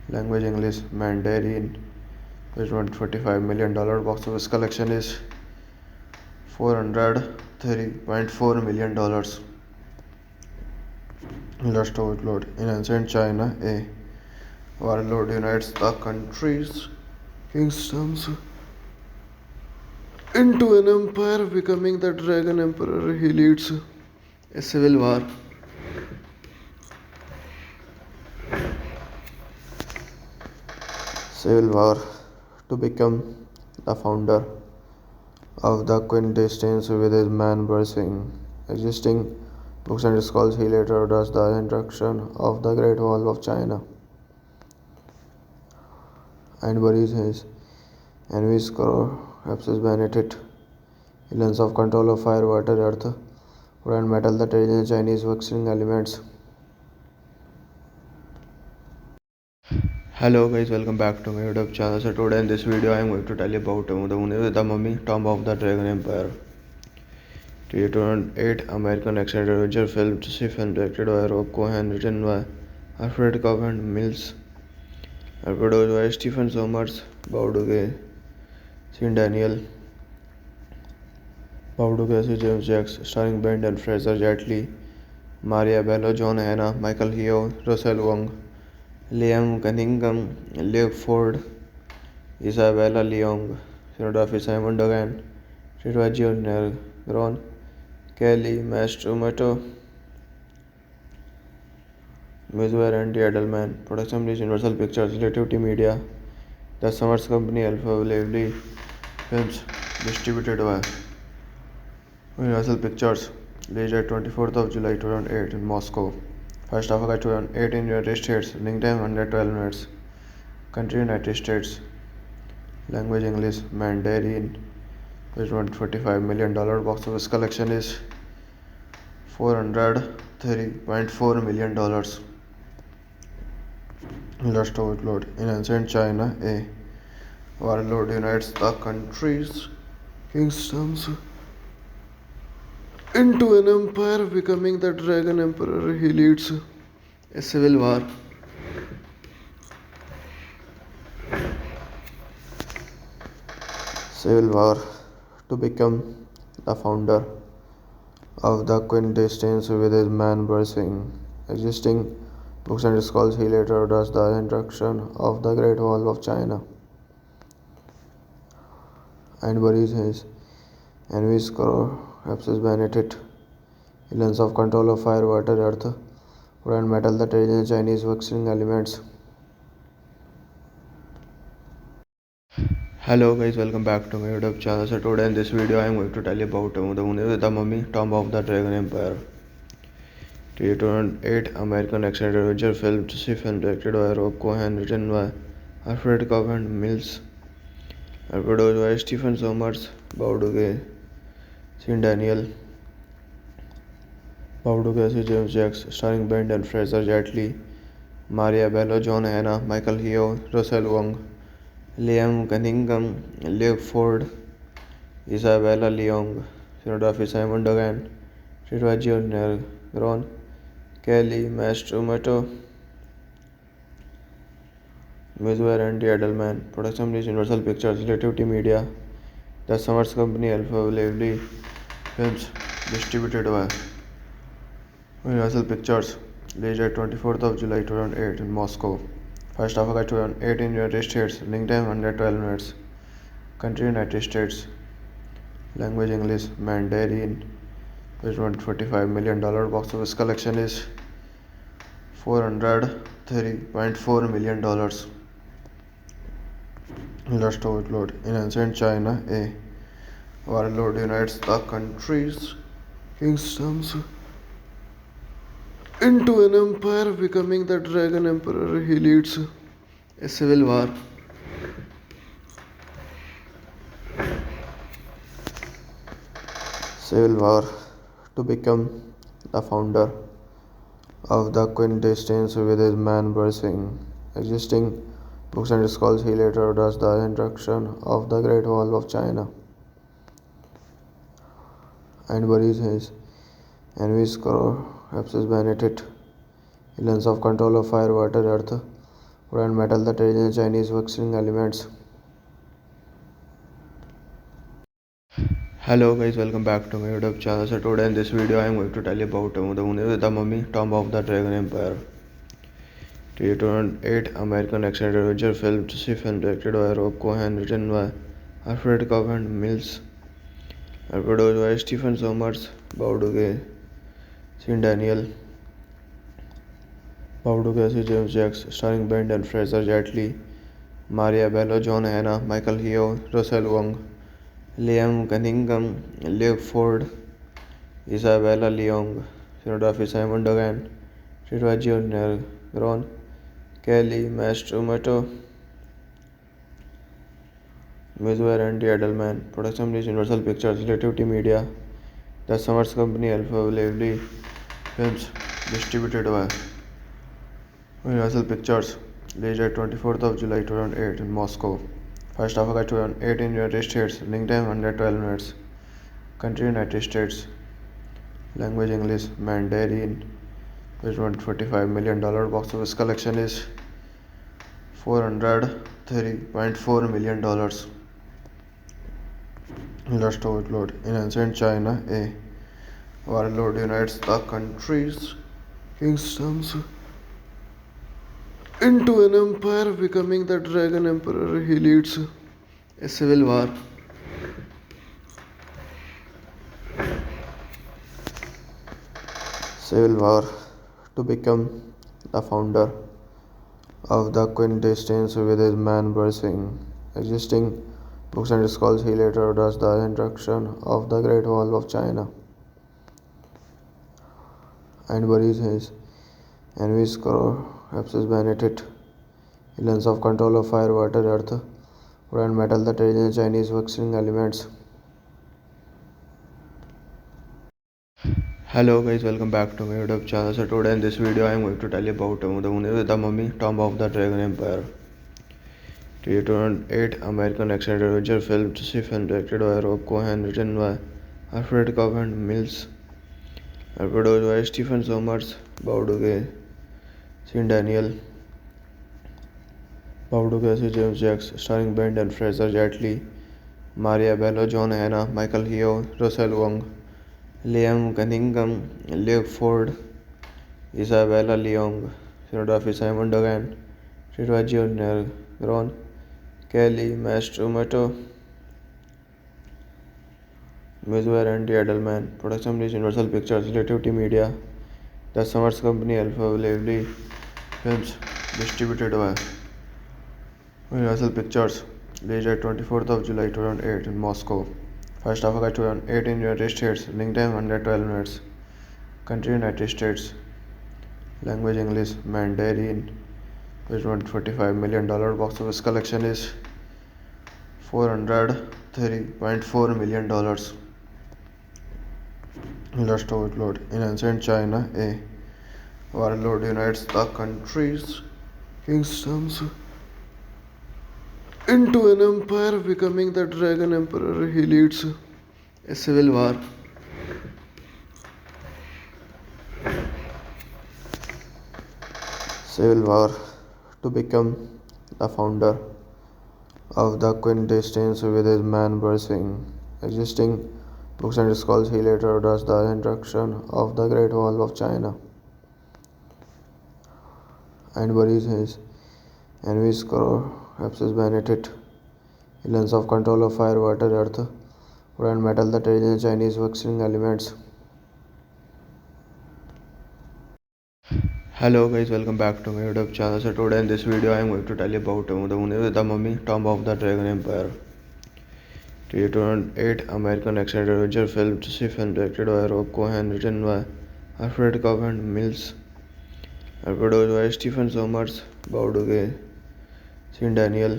Language English, Mandarin. With $145 million. Box office collection is $403.4 million. Last overload. In ancient China, a warlord unites the country's kingdoms into an empire, becoming the Dragon Emperor. He leads a civil war. To become the founder of the Qin dynasty with his man bursting existing books and scrolls. He later orders the introduction of the Great Wall of China and buries his enemies collapses beneath it. He learns of control of fire, water, earth, wood and metal, the traditional Chinese working elements. Hello guys, welcome back to my YouTube channel. So today in this video I am going to tell you about the Mummy Tomb of the Dragon Empire. 2008 American action adventure film, directed by Rob Cohen, written by Alfred Covenant Mills, and produced by Stephen Sommers, Bauduge, Sean Daniel, Bauduge, James Jacks, starring Brendan Fraser, Jet Li, Maria Bello, John Hannah, Michael Yeo, Russell Wong, Liam Cunningham, Luke Ford, Isabella Leong, cinematography Simon Dogan, Ritwajio Negron, Kelly Mastromato, Mizware and The Edelman. Production is Universal Pictures, Relativity Media. The Summers Company, Alpha Lively Films. Distributed by Universal Pictures. Released at 24th of July 2008 in Moscow. 1st of August 2008 in United States. Running time 112 minutes. Country United States. Language English. Mandarin. $145 million. Box office collection is $430.4 million. Last overload. In ancient China, a warlord unites the country's kingdoms into an empire, becoming the Dragon Emperor. He leads a civil war to become the founder of the Qin dynasty with his man bursting existing books and scrolls. He later orders the introduction of the Great Wall of China and buries his enemies corpses beneath it. He learns of control of fire, water, earth, wood and metal, the traditional Chinese working elements. Hello guys, welcome back to my YouTube channel. So today in this video I am going to tell you about the Mummy, Tomb of the Dragon Empire. 2008 American action adventure film, film directed by Rob Cohen, written by Alfred Covenant Mills, and produced by Stephen Sommers, Bauduge, Sean Daniel, Bauduge, James Jacks, starring Brendan Fraser, Jet Li, Maria Bello, John Hannah, Michael Yeo, Russell Wong, Liam Cunningham, Luke Ford, Isabella Leong, cinematography Simon Dogan, Ritwajio Negron, Kelly Mastromato, Mizware and The Edelman. Production is Universal Pictures, Relativity Media. The Summers Company, Alpha Lively Films. Distributed by Universal Pictures. Released at 24th of July 2008 in Moscow. 1st of August 2008 in United States. Running time 112 minutes. Country United States. Language English. Mandarin. $145 million. Box office collection is $430.4 million. Last overload. In ancient China, a warlord unites the country's kingdoms into an empire, becoming the Dragon Emperor. He leads a civil war to become the founder of the Qin dynasty with his man bursting existing books and scrolls. He later orders the introduction of the Great Wall of China and buries his enemies corpses beneath it. He learns of control of fire, water, earth, wood and metal, the traditional Chinese working elements. Hello guys, welcome back to my YouTube channel. So today in this video I am going to tell you about the Mummy, Tomb of the Dragon Empire. 2008 American action adventure film, film directed by Rob Cohen, written by Alfred Covenant Mills, and produced by Stephen Sommers, Bauduge, Sean Daniel, Bauduge, James Jacks, starring Brendan Fraser, Jet Li, Maria Bello, John Hannah, Michael Yeo, Russell Wong, Liam Cunningham, Luke Ford, Isabella Leong, cinematography Simon Dogan, Ritwajio Negron, Kelly Mastromato, Mizware and The Edelman. Production is Universal Pictures, Relativity Media. The Summers Company, Alpha Lively Films. Distributed by Universal Pictures. Released at 24th of July 2008 in Moscow. 1st of August 2008 in United States. Running time 112 minutes. Country United States. Language English. Mandarin. $145 million. Box office collection is $430.4 million. Last overload. In ancient China, a warlord unites the country's kingdoms into an empire, becoming the Dragon Emperor. He leads a civil war to become the founder of the quintessence with his man bursting existing books and scrolls. He later does the introduction of the Great Wall of China and buries his enemies corpses beneath it. He learns of control of fire, water, earth, wood and metal, the traditional Chinese working elements. Hello guys, welcome back to my YouTube channel. So today in this video I am going to tell you about the Mummy Tomb of the Dragon Empire. 2008 American action adventure film, directed by Rob Cohen, written by Alfred Covenant Mills, and produced by Stephen Sommers, Bauduge, Sean Daniel, Bauduge, James Jacks, starring Brendan Fraser, Jet Li, Maria Bello, John Hannah, Michael Yeo, Russell Wong, Liam Cunningham, Luke Ford, Isabella Leong, cinematography Simon Dogan, Ritwajio Negron, Kelly Mastromato, music by Randy Edelman, production is Universal Pictures, Relativity Media, The Summers Company, Alpha Lively Films, distributed by Universal Pictures, released at 24th of July 2008 in Moscow. 1st of August 2008 in United States, running time 112 minutes. Country United States, language English, Mandarin. With $145 million, box office collection is $403.4 million. Last overload. In ancient China, a warlord unites the country's kingdoms into an empire, becoming the Dragon Emperor. He leads a civil war to become the founder of the quintessence with his man bursting existing books and scrolls. He later does the introduction of the Great Wall of China and buries his enemies corpses beneath it. He learns of control of fire, water, earth, wood and metal, the traditional Chinese working elements. Hello guys, welcome back to my YouTube channel. So today in this video I am going to tell you about the Mummy Tomb of the Dragon Empire. 2008 American action adventure film, directed by Rob Cohen, written by Alfred Covenant Mills, and produced by Stephen Sommers, Bauduge, Sean Daniel,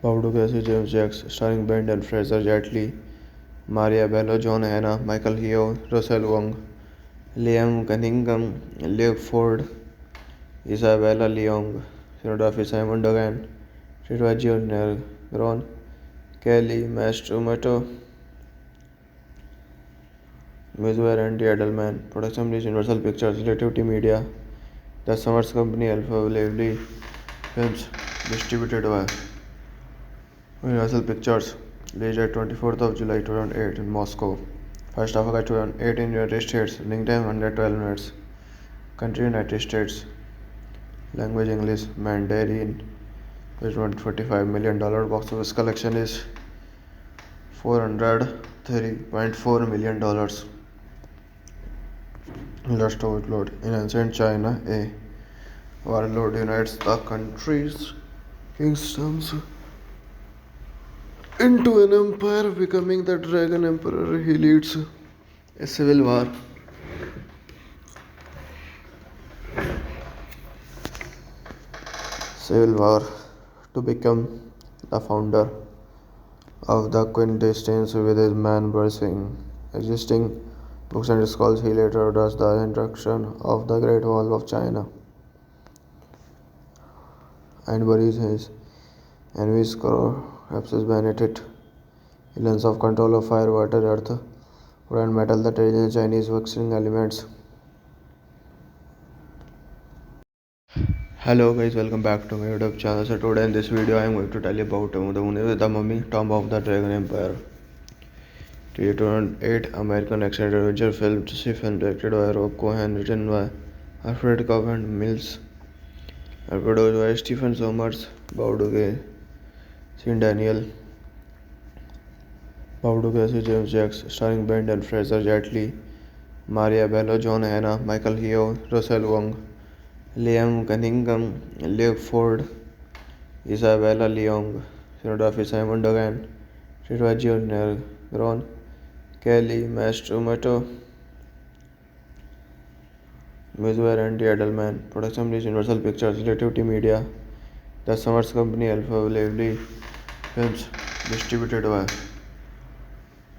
Bauduge, James Jacks, starring Brendan Fraser, Jet Li, Maria Bello, John Hannah, Michael Yeo, Russell Wong, Liam Cunningham, Luke Ford, Isabella Leong, cinematography Simon Dogan, Ritwajio Negron, Kelly Mastromato, music by Randy Edelman, production is Universal Pictures, Relativity Media, The Summers Company, Alpha Lively Films, distributed by Universal Pictures, released at 24th of July 2008 in Moscow. 1st of August 2008 in United States, running time 112 minutes. Country United States, language English, Mandarin. With $145 million, box office collection is $403.4 million. Last overload. In ancient China, a warlord unites the country's kingdoms into an empire, becoming the Dragon Emperor. He leads a civil war to become the founder of the quintessence with his man bursting existing books and scrolls. He later does the introduction of the Great Wall of China and buries his enemies corpses beneath it. He learns of control of fire, water, earth, wood and metal, the traditional Chinese working elements. Hello guys, welcome back to my YouTube channel. So today in this video I am going to tell you about the Mummy Tomb of the Dragon Empire. 2008 American action adventure film, directed by Rob Cohen, written by Alfred Covenant Mills, and produced by Stephen Sommers, Bauduge, Sean Daniel, Bauduge, James Jacks, starring Brendan Fraser, Jet Li, Maria Bello, John Hannah, Michael Yeo, Russell Wong, Liam Cunningham, Luke Ford, Isabella Leong, cinematography Simon Dogan, Ritwaju Negron, Kelly Mastromato, music by Randy Edelman, production is Universal Pictures, Relativity Media, The Summers Company, Alpha Lively Films, distributed by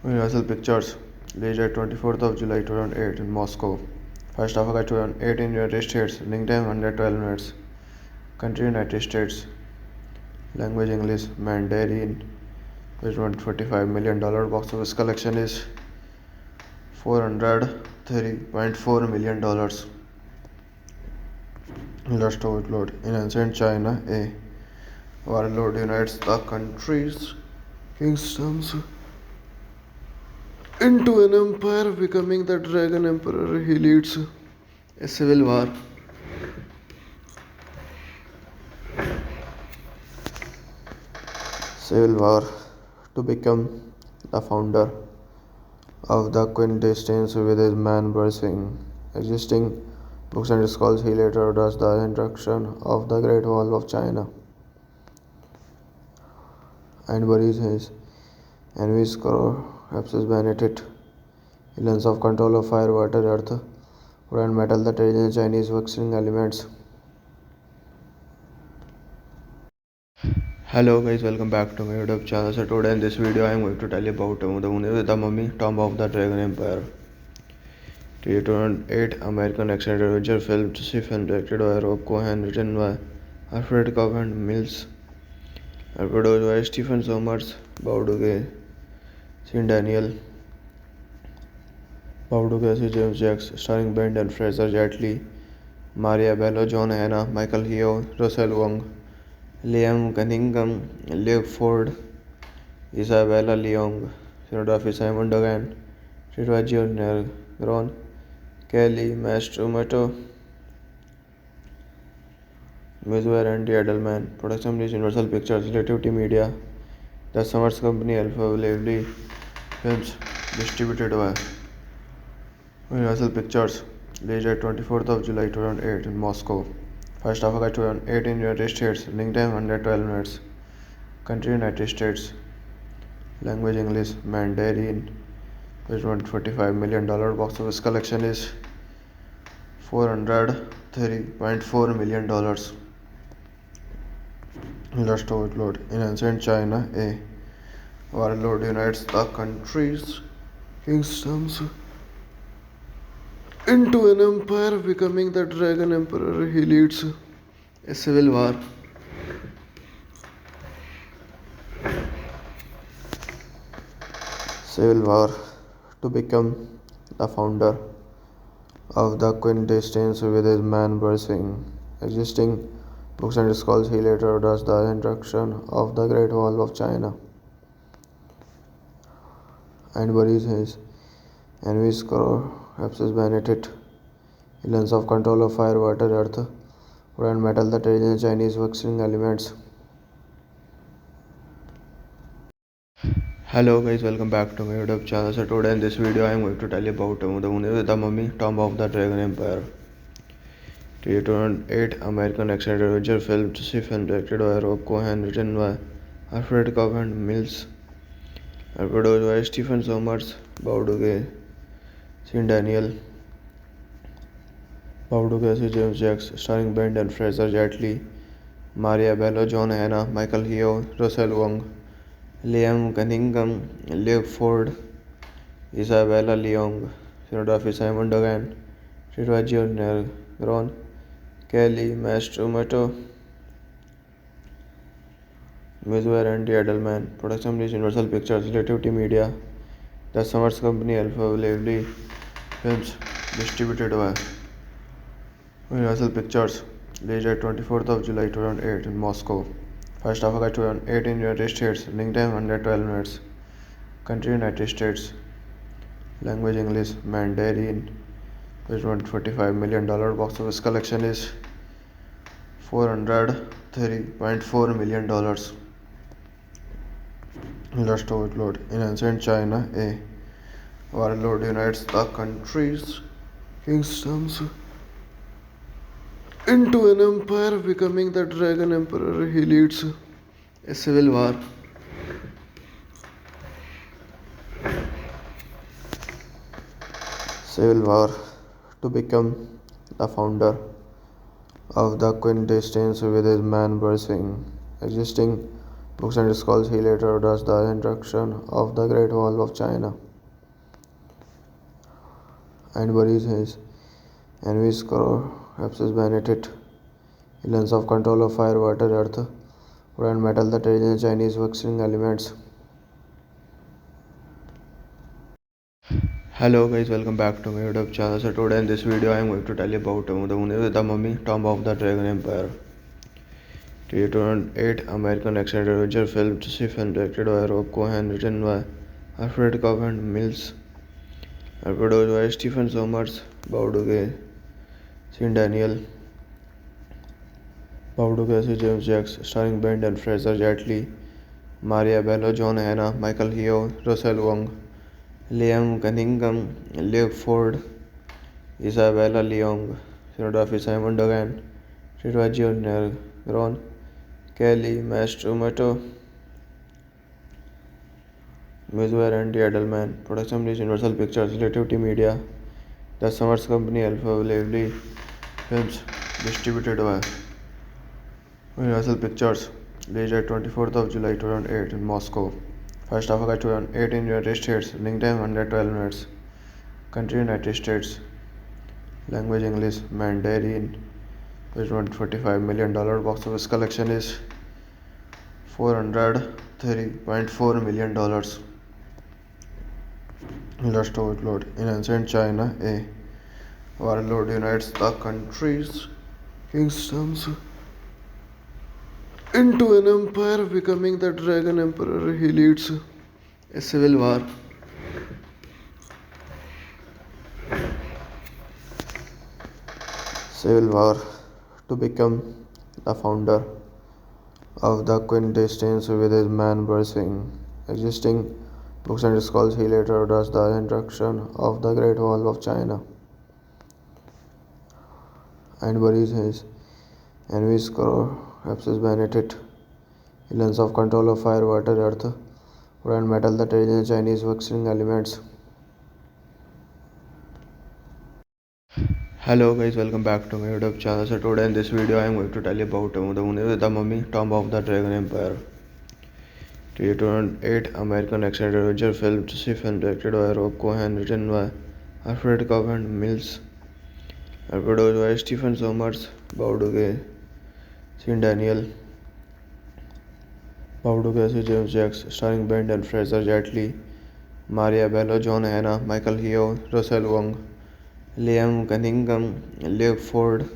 Universal Pictures, released at 24th of July 2008 in Moscow. First of August 2008 in United States, running time 112 minutes. Country United States, language English, Mandarin, with $145 million. Box office collection is $403.4 million. Last overload. In ancient China, a warlord unites the country's kingdoms into an empire, becoming the Dragon Emperor. He leads a civil war. To become the founder of the quintessence with his man bursting existing books and scrolls. He later orders the introduction of the Great Wall of China and buries his enemies corpses beneath it. He learns of control of fire, water, earth, wood and metal, the traditional Chinese working elements. Hello guys, welcome back to my YouTube channel. So today in this video I am going to tell you about the movie with the Mummy, Tomb of the Dragon Empire. 2008 American action adventure film, film directed by Rob Cohen, written by Alfred Covenant Mills, and produced by Stephen Sommers, Bauduge, Sean Daniel, Bauduge, James Jacks, starring Brendan Fraser, Jet Li, Maria Bello, John Hannah, Michael Yeo, Russell Wong, Liam Cunningham, Luke Ford, Isabella Leong, cinematography Simon Dogan, Ritwaju Negron, Kelly Mastromato, music by Randy Edelman, production is Universal Pictures, Relativity Media, The Summers Company, Alpha Lively Films, distributed by Universal Pictures, released at 24th of July 2008 in Moscow. First of August 2008 in United States, running time 112 minutes. Country United States, language English, Mandarin, with $145 million. Box office collection is $403.4 million. Last overload. In ancient China, a warlord unites the country's kingdoms into an empire, becoming the Dragon Emperor. He leads a civil war. To become the founder of the quintessence with his man bursting existing books and scrolls. He later orders the introduction of the Great Wall of China and buries his enemies corpses beneath it. He learns of control of fire, water, earth, wood and metal, the traditional Chinese working elements. Hello guys, welcome back to my YouTube channel. So today in this video I am going to tell you about the movie with the Mummy, Tomb of the Dragon Empire. 2008 American action adventure film, film directed by Rob Cohen, written by Alfred Covenant Mills, and produced by Stephen Sommers, Bauduge, Sean Daniel, Bauduge, James Jacks, starring Brendan Fraser, Jet Li, Maria Bello, John Hannah, Michael Yeo, Russell Wong, Liam Cunningham, Luke Ford, Isabella Leong, cinematography Simon Dogan, Ritwaju Negron, Kelly Mastromato, music by Randy Edelman, production is Universal Pictures, Relativity Media, The Summers Company, Alpha Lively Films, distributed by Universal Pictures, released at 24th of July 2008 in Moscow. First of August 2008 in United States, running time 112 minutes. Country United States, language English, Mandarin, with $145 million. Box office collection is $403.4 million. Last overload. In ancient China, a Warlord unites the country's kingdoms into an empire, becoming the Dragon Emperor. He leads a civil war to become the founder of the Quintessence with his man bursting existing books and scrolls. He later does the introduction of the Great Wall of China and buries his enemies corpses beneath it. He learns of control of fire, water, earth, wood and metal, the traditional Chinese working elements. Hello guys, welcome back to my YouTube channel. So today in this video I am going to tell you about the Mummy Tomb of the Dragon Empire. The 2008 American action adventure film, directed by Rob Cohen, written by Alfred Covenant Mills, and produced by Stephen Sommers, Bauduge, Sean Daniel, Bauduge, James Jacks, starring Brendan Fraser, Jet Li, Maria Bello, John Hannah, Michael Yeo, Russell Wong, Liam Cunningham, Luke Ford, Isabella Leong, cinematography Simon Dogan, Ritwajio Negron, Kelly Mastromato, music by Randy Edelman, production is Universal Pictures, Relativity Media, The Summers Company, Alpha Lively Films, distributed by Universal Pictures, released at 24th of July 2008 in Moscow. 1st of August 2008 in United States, running time 112 minutes. Country United States, language English, Mandarin. $145 million. Box office collection is $403.4 million. Last overload. In ancient China, a warlord unites the country's kingdoms into an empire, becoming the Dragon Emperor. He leads a civil war to become the founder of the Quintessence with his man bursting existing books and scrolls. He later does the introduction of the Great Wall of China and buries his enemies corpses beneath it. He learns of control of fire, water, earth, wood and metal, the traditional Chinese working elements. Hello guys, welcome back to my YouTube channel. So today in this video I am going to tell you about the Mummy Tomb of the Dragon Empire. The 2008 American action adventure film, directed by Rob Cohen, written by Alfred Covenant Mills, and produced by Stephen Sommers, Bauduge, Sean Daniel, Bauduge, James Jacks, starring Brendan Fraser, Jet Li, Maria Bello, John Hannah, Michael Yeo, Russell Wong, Liam Cunningham, Luke Ford,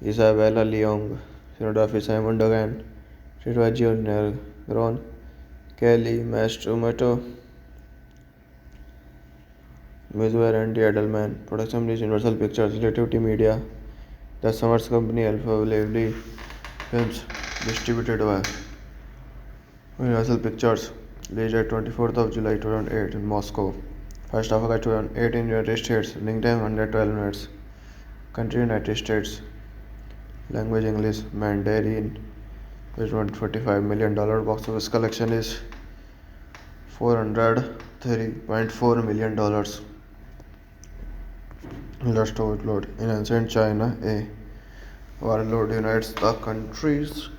Isabella Leong, cinematography Simon Dogan, Ritwajio Negron, Kelly Mastromato, music by Randy Edelman, production is Universal Pictures, Relativity Media, The Summers Company, Alpha Lively Films, distributed by Universal Pictures, released at 24th of July 2008 in Moscow. 1st of August 2008 in United States, running time 112 minutes. Country United States, language English, Mandarin. $145 million. Box office collection is $403.4 million. Last overload. In ancient China, a warlord unites the country's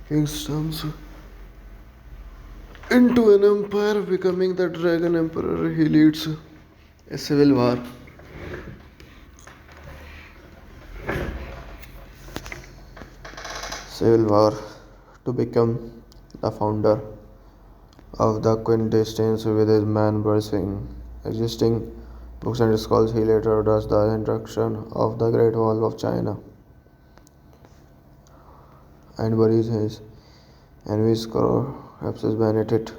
kingdoms into an empire, becoming the Dragon Emperor. He leads a civil war to become the founder of the Quintessence with his man bursting existing books and scrolls. He later does the introduction of the Great Wall of China and buries his enemies corpses beneath it.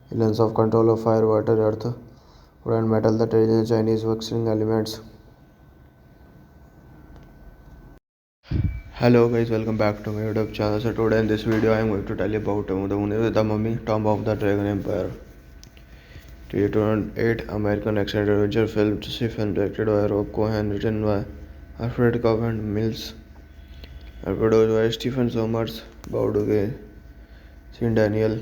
He learns of control of fire, water, earth, wood and metal, the traditional Chinese working elements. Hello guys, welcome back to my YouTube channel. So today in this video I am going to tell you about the Mummy Tomb of the Dragon Empire. 2008 American action-adventure film Stephen, directed by Rob Cohen, written by Alfred Kaufman Mills, and produced by Stephen Sommers, Bauduge, Sean Daniel,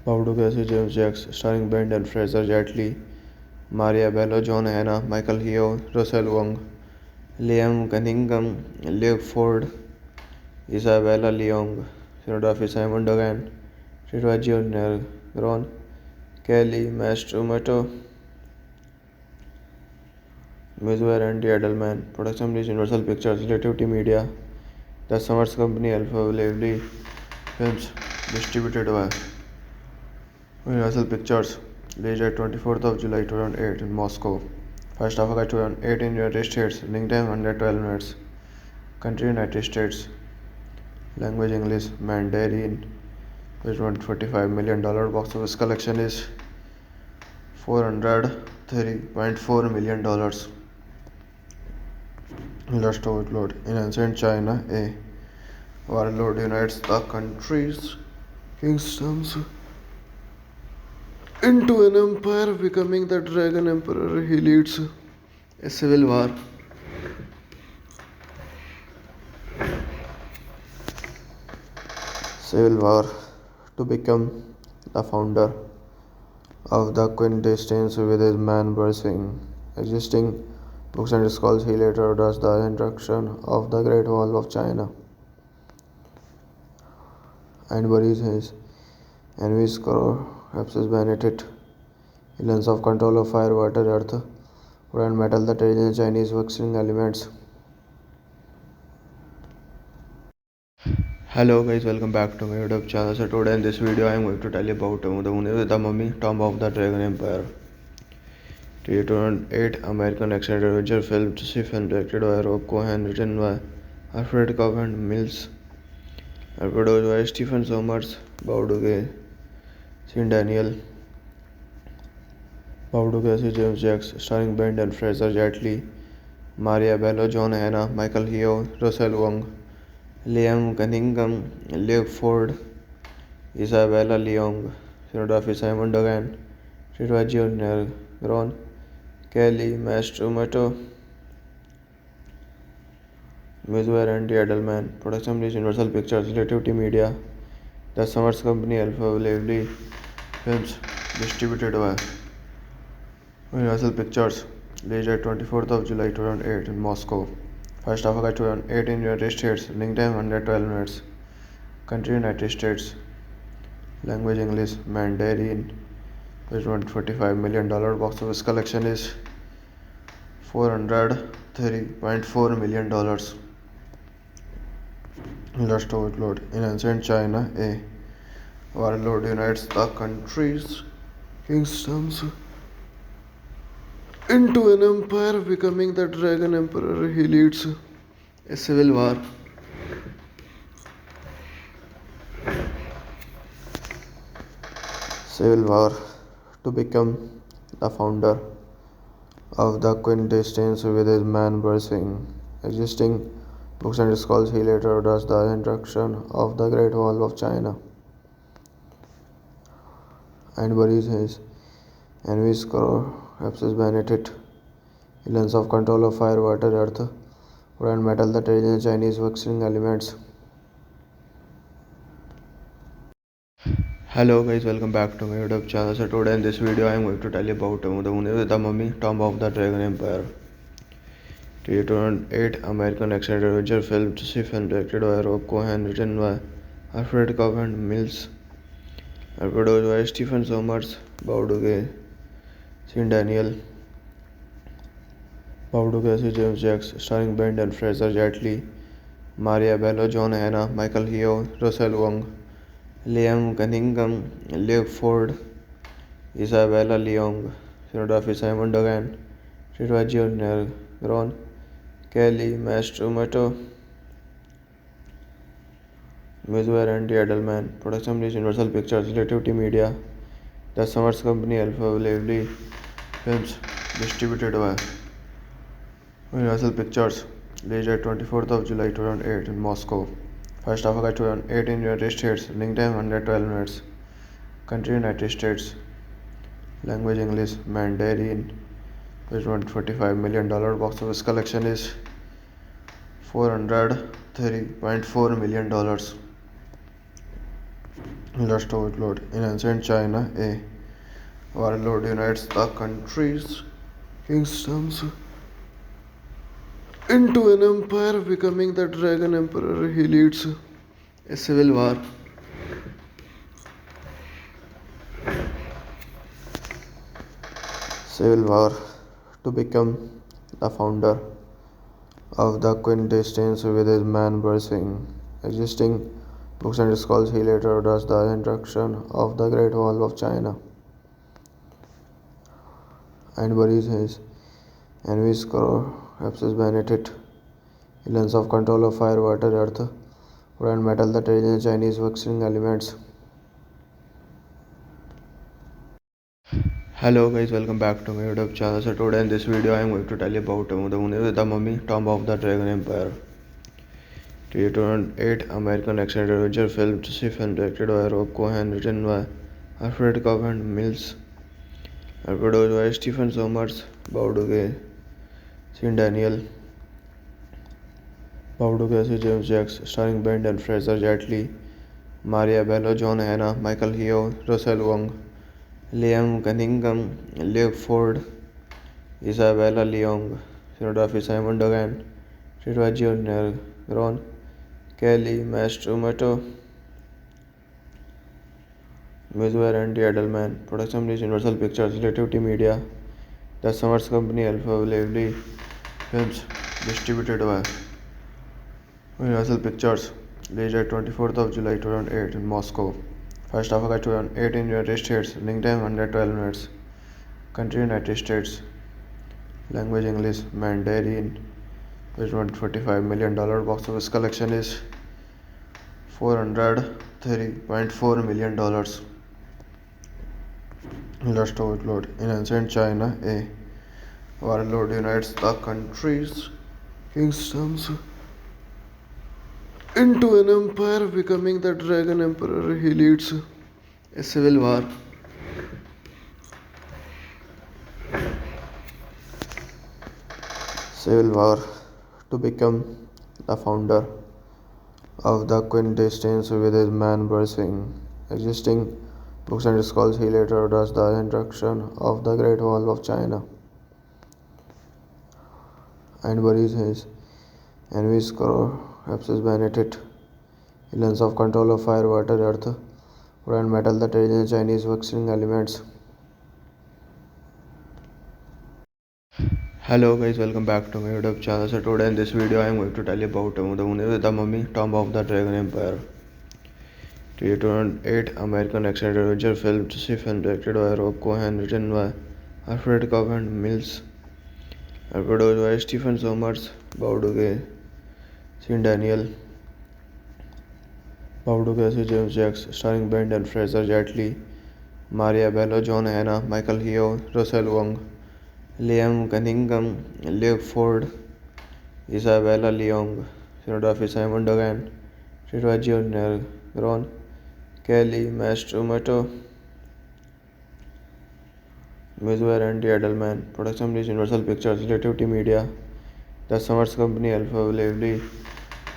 Bauduge, James Jacks, starring Brendan Fraser, Jet Li, Maria Bello, John Hannah, Michael Yeo, Russell Wong, Liam Cunningham, Luke Ford, Isabella Leong, cinematography Simon Dogan, directed Junior Gron, Kelly Mastromato, music by Randy Edelman, production is Universal Pictures, Relativity Media, The Summers Company, Alpha Lively Films, distributed by Universal Pictures, released at 24th of July 2008 in Moscow. First of August 2008 in United States, running time 112 minutes. Country United States. Language English, Mandarin. With $145 million. Box office collection is $403.4 million. Last overload. In ancient China, a warlord unites the country's kingdoms into an empire, becoming the Dragon Emperor. He leads a civil war. To become the founder of the quintessence with his man bursting existing books and scrolls. He later orders the introduction of the Great Wall of China and buries his enemies corpses beneath it. He learns of control of fire, water, earth, wood and metal, the traditional Chinese working elements. Hello guys, welcome back to my YouTube channel. So today in this video I am going to tell you about the Mummy, Tomb of the Dragon Empire. 2008 American action-adventure film Stephen, directed by Rob Cohen, written by Alfred Kaufman Mills, and produced by Stephen Sommers, Bauduge, Sean Daniel, Bauduge, James Jacks, starring Brendan Fraser, Jet Li, Maria Bello, John Hannah, Michael Yeo, Russell Wong, Liam Cunningham, Luke Ford, Isabella Leong, cinematography Simon Dogan, directed Junior Gron, Kelly Mastromato, music by Randy Edelman, production is Universal Pictures, Relativity Media, The Summers Company, Alpha Lively Films, distributed by Universal Pictures, released at 24th of July 2008 in Moscow. First of August 2008 in United States, running time 112 minutes. Country United States. Language English, Mandarin. With $145 million. Box office collection is $403.4 million. Last overload. In ancient China, a warlord unites the country's kingdoms into an empire, becoming the Dragon Emperor. He leads a civil war. To become the founder of the quintessence with his man bursting existing books and scrolls. He later orders the introduction of the Great Wall of China and buries his enemies corpses beneath it. He learns of control of fire, water, earth, wood and metal, the traditional Chinese working elements. Hello guys, welcome back to my YouTube channel. So today in this video I am going to tell you about the Mummy, Tomb of the Dragon Empire. 2008 American action-adventure film Stephen, directed by Rob Cohen, written by Alfred Kaufman Mills, and produced by Stephen Sommers, Bauduge, Sean Daniel, Bauduge, James Jacks, starring Brendan Fraser, Jet Li, Maria Bello, John Hannah, Michael Yeo, Russell Wong, Liam Cunningham, Luke Ford, Isabella Leong, cinematography Simon Dogan, directed Junior Gron, Kelly Mastromato, music by Randy Edelman, production is Universal Pictures, Relativity Media, The Summers Company, Alpha Lively Films, distributed by Universal Pictures, released at 24th of July 2008 in Moscow. First of August 2008 in United States, running time 112 minutes. Country United States. Language English Mandarin. With $145 million box office collection is $430.4 million. Just overload. In ancient China, a warlord unites the country's kingdoms into an empire, becoming the Dragon Emperor. He leads a civil war to become the founder of the Quintessence with his man bursting existing books and scrolls. He later does the introduction of the Great Wall of China and buries his enemies corpses beneath it. He learns of control of fire, water, earth, wood and metal, the traditional Chinese working elements. Hello guys, welcome back to my YouTube channel. So today in this video I am going to tell you about the Mummy Tomb of the Dragon Empire. 2008 American action adventure film, directed by Rob Cohen, written by Alfred Covenant Mills, and produced by Stephen Sommers, Bauduge, Sean Daniel, Bauduge, James Jacks, starring Brendan Fraser, Jet Li, Maria Bello, John Hannah, Michael Yeo, Russell Wong, Liam Cunningham, Luke Ford, Isabella Leong, cinematography Simon Dogan, directed Gio Negron, Kelly Mastromato, music by Randy Edelman, production is Universal Pictures, Relativity Media, The Summers Company, Alpha Lively Films, distributed by Universal Pictures, released at 24th of July 2008 in Moscow. 1st of August 2008 in United States, running time 112 minutes. Country United States. Language English Mandarin. With $145 million box office collection is $430.4 million. Just overload. In ancient China, a warlord unites the country's kingdoms into an empire, becoming the Dragon Emperor. He leads a civil war to become the founder of the Quintessence with his man bursting existing books and scrolls. He later does the introduction of the Great Wall of China and buries his enemies corpses beneath it. He learns of control of fire, water, earth, wood and metal, the traditional Chinese working elements. Hello guys, welcome back to my YouTube channel. So today in this video I am going to tell you about the Mummy Tomb of the Dragon Empire. 2008 American action adventure film, directed by Rob Cohen, written by Alfred Covenant Mills, and produced by Stephen Sommers, Bauduge, Sean Daniel, Bauduge, James Jacks, starring Brendan Fraser, Jet Li, Maria Bello, John Hannah, Michael Yeo, Russell Wong, Liam Cunningham, Luke Ford, Isabella Leong, cinematography Simon Dogan, directed Gio Negron, Kelly Mastromato, music by Randy Edelman, production is Universal Pictures, Relativity Media, The Summers Company, Alpha Lively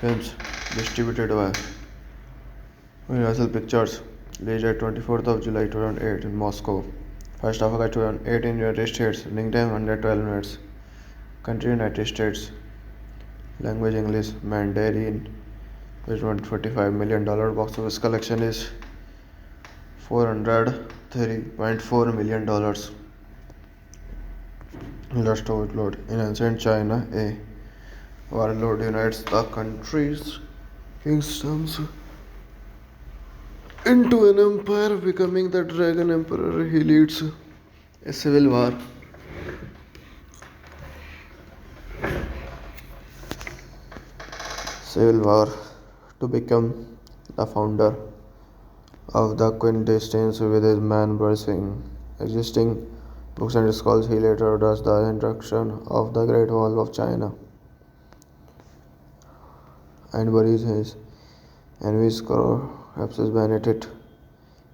Films, distributed by Universal Pictures, released at 24th of July 2008 in Moscow. 1st of August 2008 in United States, running time 112 minutes. Country United States. Language English Mandarin. With $145 million box office collection is $430.4 million. Just overload. In ancient China, a warlord unites the country's kingdoms into an empire, becoming the Dragon Emperor. He leads a civil war to become the founder of the Quintessence with his man bursting existing books and scrolls. He later does the introduction of the Great Wall of China and buries his enemies corpses beneath it.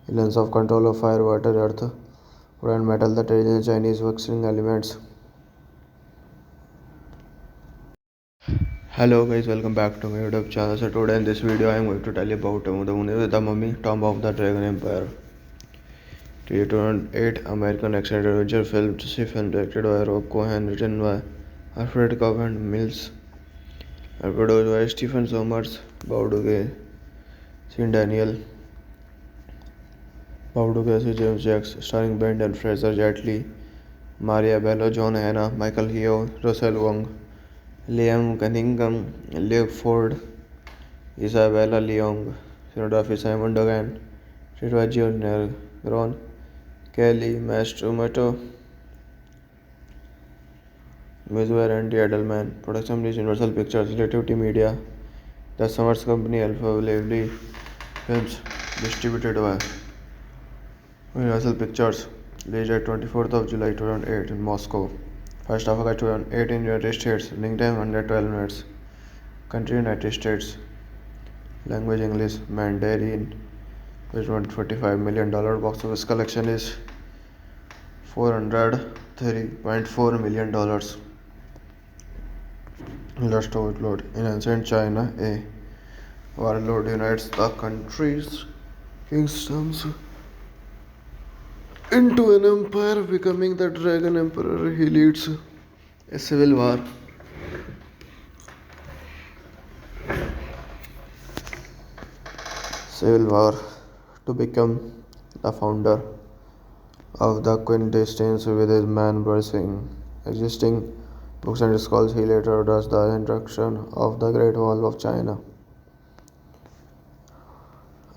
He learns of control of fire, water, earth, wood and metal, the traditional Chinese working elements. Hello guys, welcome back to my YouTube channel. So today in this video I am going to tell you about the Mummy Tomb of the Dragon Empire. 2008 American action adventure film, film directed by Rob Cohen, written by Alfred Covenant Mills, and produced by Stephen Sommers, Bauduge, Sean Daniel, Bauduge, James Jacks, starring Brendan Fraser, Jet Li, Maria Bello, John Hannah, Michael Yeo, Russell Wong, Liam Cunningham, Luke Ford, Isabella Leong, cinematography Simon Dogan, Ritwa Jr., Ron Kelly, Mastromato, music by Randy Edelman, production is Universal Pictures, Relativity Media, The Summers Company, Alpha Lively Films, distributed by Universal Pictures, released at 24th of July 2008 in Moscow. First of August 2008 in United States, running time 112 minutes. Country United States, language English, Mandarin, with $145 million. Box office collection is $403.4 million. Last overload. In ancient China, a warlord unites the country's kingdoms into an empire, becoming the Dragon Emperor. He leads a civil war. To become the founder of the Quintessence with his man bursting existing books and scrolls. He later orders the introduction of the Great Wall of China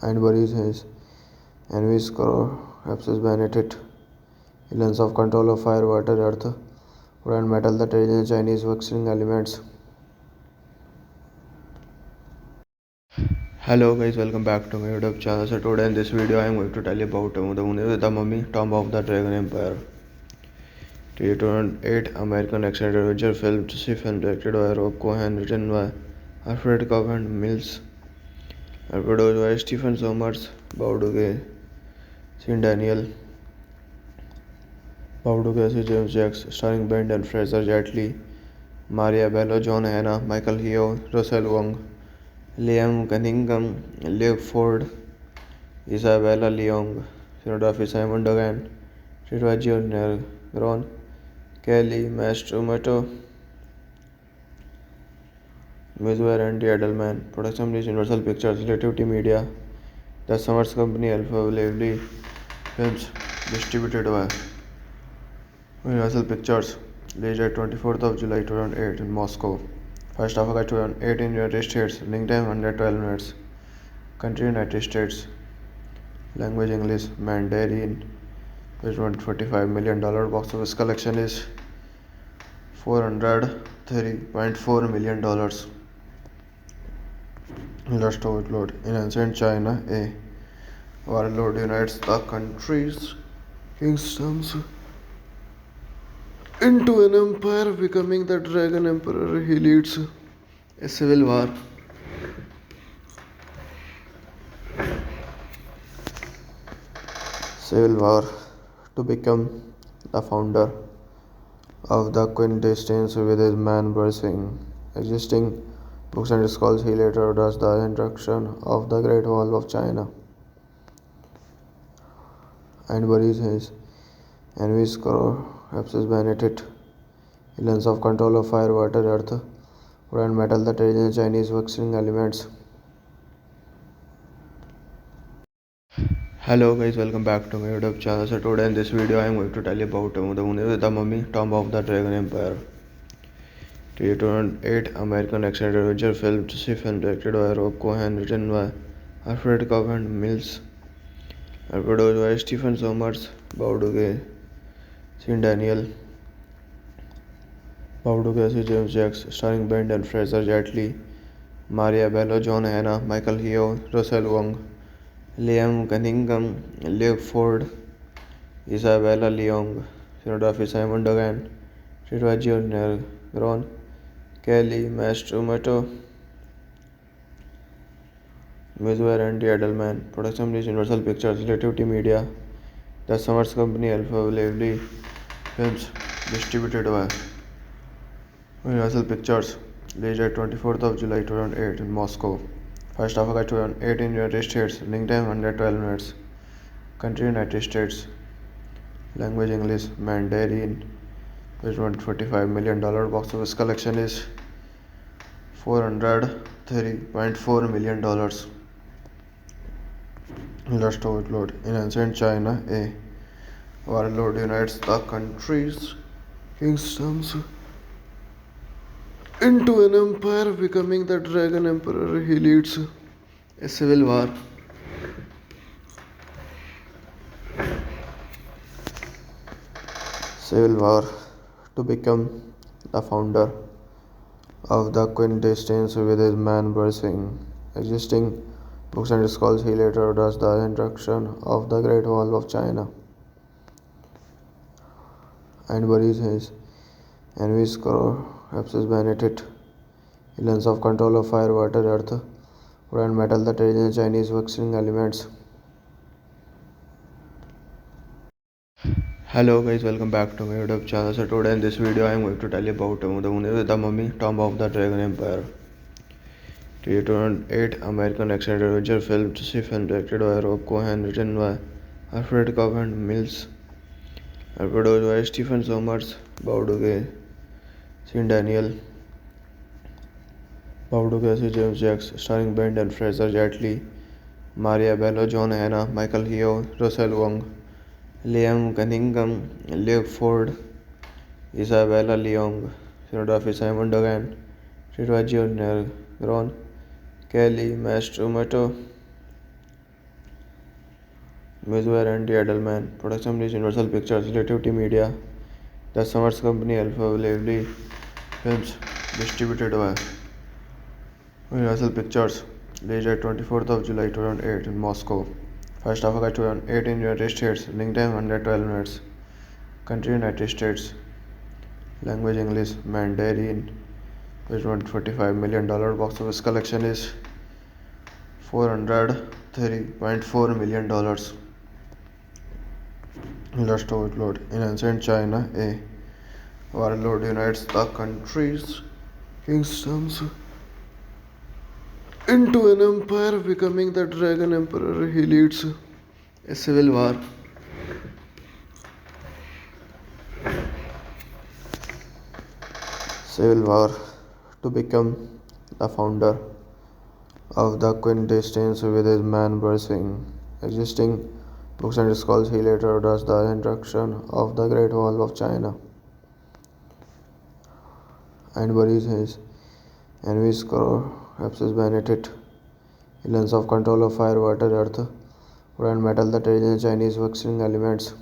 and buries his enemies, corpses beneath it. He learns of control of fire, water, earth, wood and metal, the traditional Chinese working elements. Hello guys, welcome back to my YouTube channel. So today in this video I am going to tell you about the Mummy Tomb of the Dragon Empire. 2008 American action adventure film, film directed by Rob Cohen, written by Alfred Covenant Mills, and produced by Stephen Sommers, Bauduge, Sean Daniel, Bauduge, James Jacks, starring Brendan Fraser, Jet Li, Maria Bello, John Hannah, Michael Yeo, Russell Wong, Liam Cunningham, Luke Ford, Isabella Leong, cinematography Simon Dogan, Ritwa Jr., Ron Kelly, Mastromato, music by Randy Edelman, production is Universal Pictures, Relativity Media, The Summers Company, Alpha Lively Films, distributed by Universal Pictures, released at 24th of July 2008 in Moscow. First of August 2008 in United States, running time 112 minutes. Country United States, language English, Mandarin, with $145 million. Box office collection is $403.4 million. Last overload. In ancient China, a warlord unites the country's kingdoms into an empire, becoming the Dragon Emperor. He leads a civil war. To become the founder of the Quintessence with his man bursting existing books and scrolls. He later orders the introduction of the Great Wall of China and buries his enemies, corpses beneath it. He learns of control of fire, water, earth, wood and metal, the traditional Chinese working elements. Hello guys, welcome back to my YouTube channel. So today in this video I am going to tell you about the Mummy Tomb of the Dragon Empire. 2008 American action adventure film, film directed by Rob Cohen, written by Alfred Covenant Mills, and produced by Stephen Sommers, Bauduge, Sean Daniel, Bauduge, James Jacks, starring Brendan Fraser, Jet Li, Maria Bello, John Hannah, Michael Yeo, Russell Wong, Liam Cunningham, Luke Ford, Isabella Leong, cinematography Simon Dogan, Ritwa Jr., Ron Kelly, Mastromato, music by Randy Edelman, production is Universal Pictures, Relativity Media, The Summers Company Alpha Lively Films, distributed by Universal Pictures, released at 24th of July 2008 in Moscow. 1st of August 2008 in United States. Running time 112 minutes. Country United States. Language English, Mandarin. $145 million. Box office collection is $403.4 million. Last overload. In ancient China, a warlord unites the country's kingdoms into an empire, becoming the Dragon Emperor. He leads a civil war. To become the founder of the Qin dynasty with his man bursting existing books and scrolls. He later orders the introduction of the Great Wall of China and buries his enemies corpses beneath it. He learns of control of fire, water, earth, wood and metal, the traditional Chinese working elements. Hello guys, welcome back to my YouTube channel. So today in this video I am going to tell you about the Mummy, Tomb of the Dragon Empire. 2008 American action adventure film, directed by Rob Cohen, written by Alfred Covenant Mills, and produced by Stephen Sommers, Bauduge, Sean Daniel, Bauduge, James Jacks, starring Brendan Fraser, Jet Li, Maria Bello, John Hannah, Michael Yeo, Russell Wong, Liam Cunningham, Luke Ford, Isabella Leong, cinematography Simon Dogan, Ritwajio Negron, Kelly Mastromato, music by Randy Edelman, production is Universal Pictures, Relativity Media, The Summers Company Alpha Lively Films, distributed by Universal Pictures, released at 24th of July 2008 in Moscow. 1st of August 2008 in United States. Running time 112 minutes. Country United States. Language English, Mandarin. $145 million. Box office collection is $403.4 million. Last overload. In ancient China, a warlord unites the country's kingdoms into an empire, becoming the Dragon Emperor. He leads a civil war. To become the founder of the Qin dynasty with his man bursting existing books and scrolls. He later orders the introduction of the Great Wall of China and buries his enemies corpses beneath it. He learns of control of fire, water, earth, wood and metal, the traditional Chinese working elements.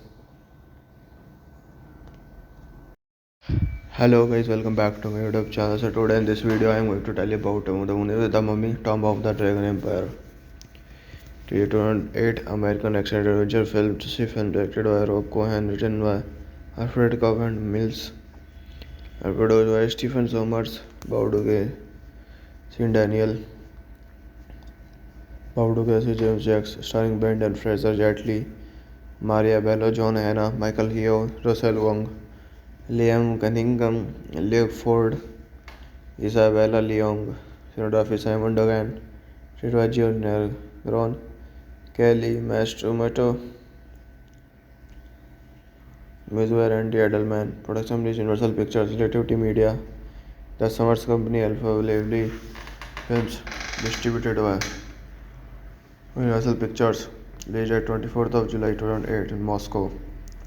Hello guys, welcome back to my YouTube channel. So today in this video I am going to tell you about the Mummy, Tomb of the Dragon Empire. 2008 American action adventure film, directed by Rob Cohen, written by Alfred Covenant Mills, and produced by Stephen Sommers, Bauduge, Sean Daniel, Bauduge, James Jacks, starring Brendan Fraser, Jet Li, Maria Bello, John Hannah, Michael Yeo, Russell Wong, Liam Cunningham, Luke Ford, Isabella Leong, cinematography Simon Dogan, Ritwajio Negron, Kelly Mastromato, music by Randy Edelman, production is Universal Pictures, Relativity Media, The Summers Company Alpha Lively Films, distributed by Universal Pictures, released at 24th of July 2008 in Moscow.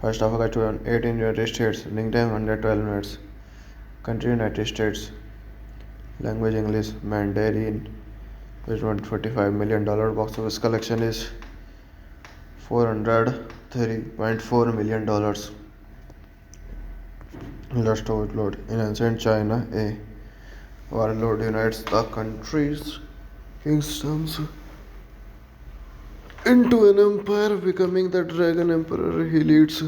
1st of August 2008 in United States. Running time 112 minutes. Country United States. Language English, Mandarin. $145 million. Box office collection is $403.4 million. Last overload. In ancient China, a warlord unites the country's kingdoms into an empire, becoming the Dragon Emperor. He leads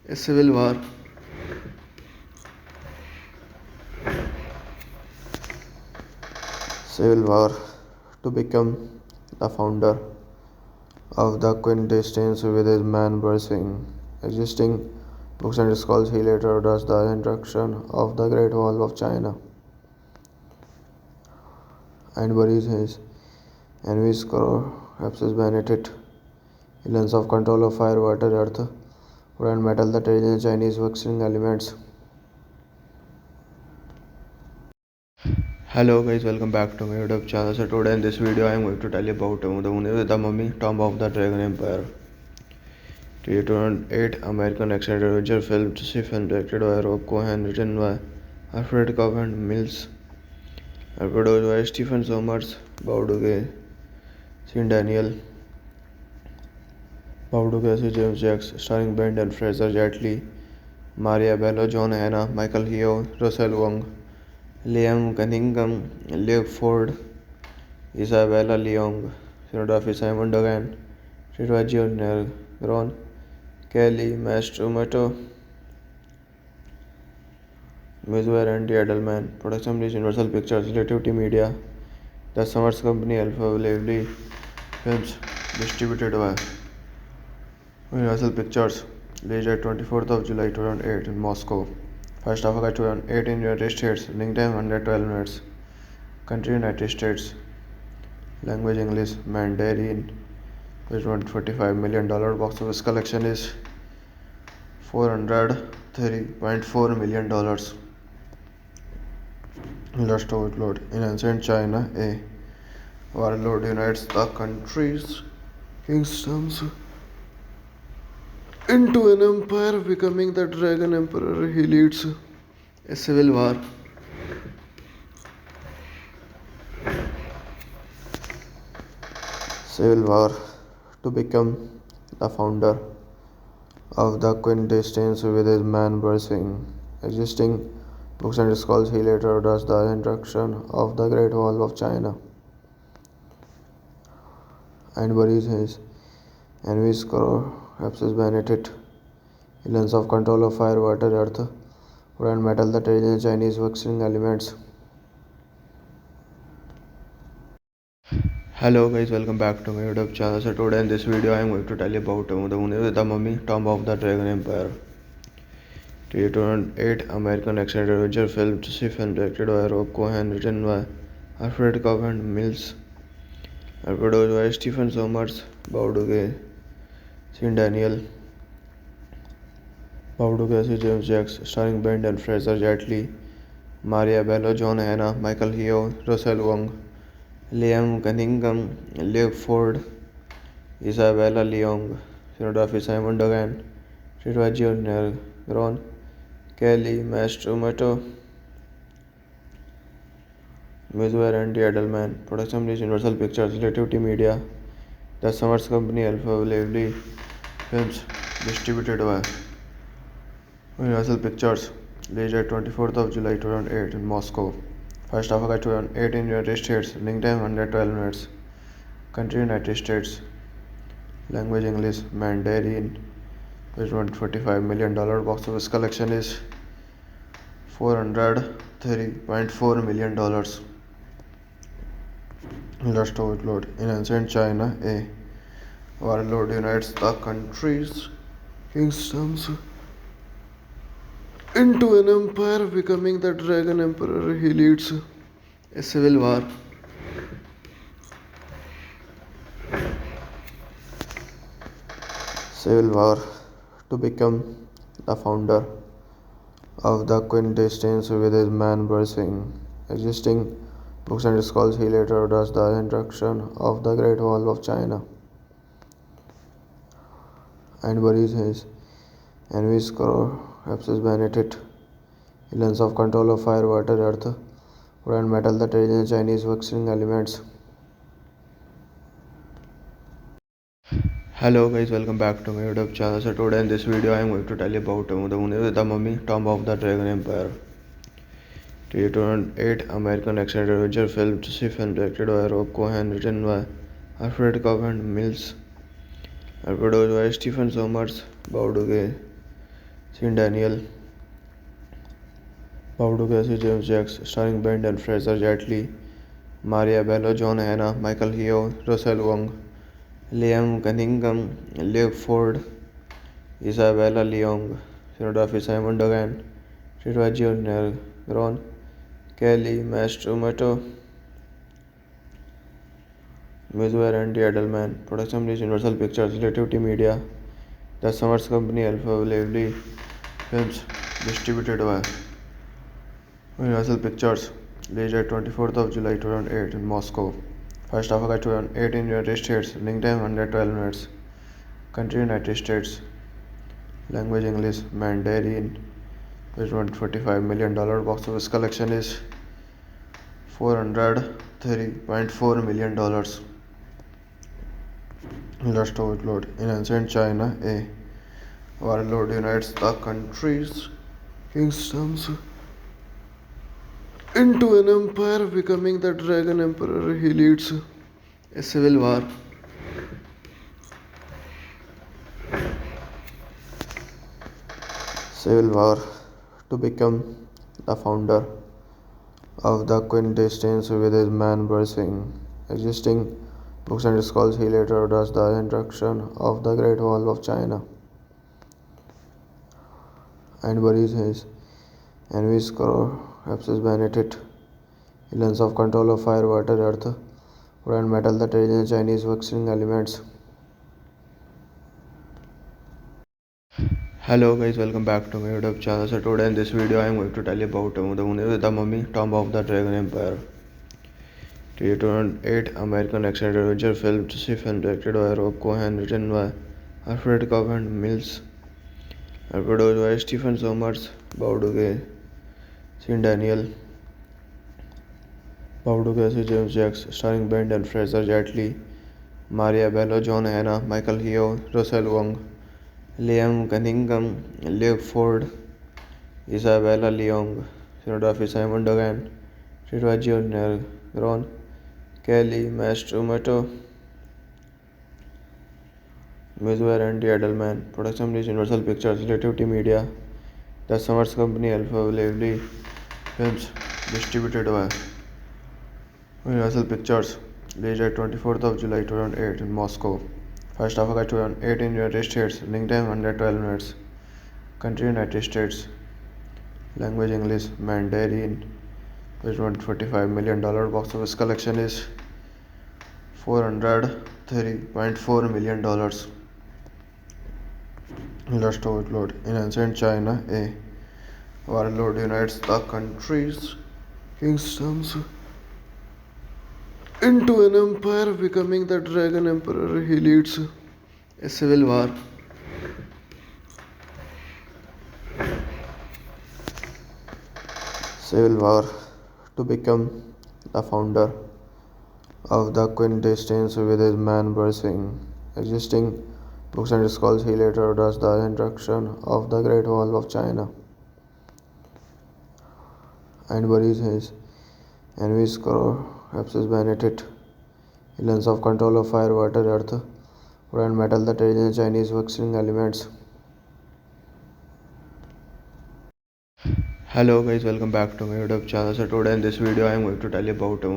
a civil war. To become the founder of the quintessence with his man bursting existing books and scrolls. He later does the introduction of the Great Wall of China and buries his enemies collapses beneath it. He learns of control of fire, water, earth, wood and metal, the traditional Chinese working elements. Hello guys, welcome back to my YouTube channel. So today in this video I am going to tell you about the Mummy Tomb of the Dragon Empire. 2008 American action adventure film Siphon, directed by Rob Cohen, written by Alfred Covenant Mills, and produced by Stephen Sommers, Bauduge, Sean Daniel, Bauduge, James Jacks, starring Brendan Fraser, Jet Li, Maria Bello, John Hannah, Michael Yeo, Russell Wong, Liam Cunningham, Luke Ford, Isabella Leong, cinematography Simon Dogan, Ritwajio Negron, Kelly Mastromato, music by Randy Edelman, production is Universal Pictures, Relativity Media, The Summers Company, Alpha Lively Films, distributed by Universal Pictures, released at 24th of July 2008 in Moscow. First of August 2008 in United States, running time 112 minutes, country United States, language English, Mandarin, with $145 million, box office collection is $403.4 million. Last overload. In ancient China, a warlord unites the country's kingdoms into an empire, becoming the Dragon Emperor. He leads a civil war. To become the founder of the quintessence with his man bursting existing books and scrolls. He later does the introduction of the Great Wall of China and buries his enemies collapses beneath it. He learns of control of fire, water, earth, wood and metal, the traditional Chinese working elements. Hello guys, welcome back to my YouTube channel. So today in this video I am going to tell you about the Mummy Tomb of the Dragon Empire. 2008 American action adventure film Siphon, directed by Rob Cohen, written by Alfred Covenant Mills, and produced by Stephen Sommers, Bauduge, Sean Daniel, Bauduge, James Jacks, starring Brendan Fraser, Jet Li, Maria Bello, John Hannah, Michael Yeo, Russell Wong, Liam Cunningham, Luke Ford, Isabella Leong, cinematography Simon Dogan, Ritwajio Negron, Kelly Mastromato, music by Randy Edelman, production is Universal Pictures, Relativity Media, The Summers Company, Alpha Lively Films, distributed by Universal Pictures, released at 24th of July 2008 in Moscow. First of August 2008 in United States, running time 112 minutes, country United States, language English, Mandarin, with $145 million, box office collection is $403.4 million. Liam Cunningham, Luke Ford, Isabella Leong, cinematography Simon Dogan, Ritwajio Negron, Kelly Mastromato, music by Randy Edelman, production is Universal Pictures, Relativity Media, The Summers Company, Alpha Lively Films, distributed by Universal Pictures, released at 24th of July 2008 in Moscow. First of August 2008 in United States, running time 112 minutes, country United States, language English, Mandarin, with $145 million, box office collection is $403.4 million. Last overload. In ancient China, a warlord unites the country's kingdoms into an empire, becoming the Dragon Emperor. He leads a civil war. To become the founder of the quintessence with his man bursting existing books and scrolls. He later does the introduction of the Great Wall of China and buries his enemies collapses beneath it. He learns of control of fire, water, earth, wood and metal, the traditional Chinese working elements. Hello guys, welcome back to my YouTube channel. So today in this video I am going to tell you about the Mummy Tomb of the Dragon Empire. 2008 American action adventure film Siphon, directed by Rob Cohen, written by Alfred Covenant Mills, and produced by Stephen Sommers, Bauduge, Sean Daniel, Bauduge, James Jacks, starring Brendan Fraser, Jet Li, Maria Bello, John Hannah, Michael Yeo, Russell Wong, Liam Cunningham, Luke Ford, Isabella Leong, cinematography Simon Dogan, Tita Jr., Ron Kelly, Mastromato, Mizwer Andy Edelman, production is Universal Pictures, Relativity Media, The Summers Company, Alpha Lively Films, distributed by Universal Pictures, released at 24th of July 2008 in Moscow. 1st of August 2008 in United States, running time 112 minutes. Country United States, language English, Mandarin, with $145 million. Box office collection is $403.4 million. Last overload. In ancient China, a warlord unites the country's kingdoms into an empire, becoming the Dragon Emperor. He leads a civil war. To become the founder of the Quintessence with his man bursting existing books and scrolls. He later orders the introduction of the Great Wall of China and buries his enemies corpses beneath it. He learns of control of fire, water, earth, wood and metal, the traditional Chinese working elements. Hello guys, welcome back to my YouTube channel. So today in this video I am going to tell you about the Mummy, Tomb of the Dragon Empire. 2008 American action adventure film, directed by Rob Cohen, written by Alfred Covenant Mills, and produced by Stephen Sommers, Bauduge, Sean Daniel, Bauduge, James Jacks, starring Brendan Fraser, Jet Li, Maria Bello, John Hannah, Michael Yeo, Russell Wong, Liam Cunningham, Luke Ford, Isabella Leong, cinematography Simon Dogan, Tita Jr., Ron Kelly, Mastromato, Mizwer Andy Edelman, production is Universal Pictures, Relativity Media, The Summers Company, Alpha Lively Films, distributed by Universal Pictures, released at 24th of July 2008 in Moscow. 1st of August 2008 in United States, running time 112 minutes. Country United States, language English, Mandarin, with $145 million. Box office collection is $403.4 million. Last overload. In ancient China, a warlord unites the country's kingdoms into an empire, becoming the Dragon Emperor. He leads a civil war. To become the founder of the Quintessence with his man bursting existing books and scrolls. He later orders the introduction of the Great Wall of China and buries his enemies corpses beneath it. He learns of control of fire, water, earth, wood and metal, the traditional Chinese working elements. Hello guys, welcome back to my YouTube channel. So today in this video I am going to tell you about the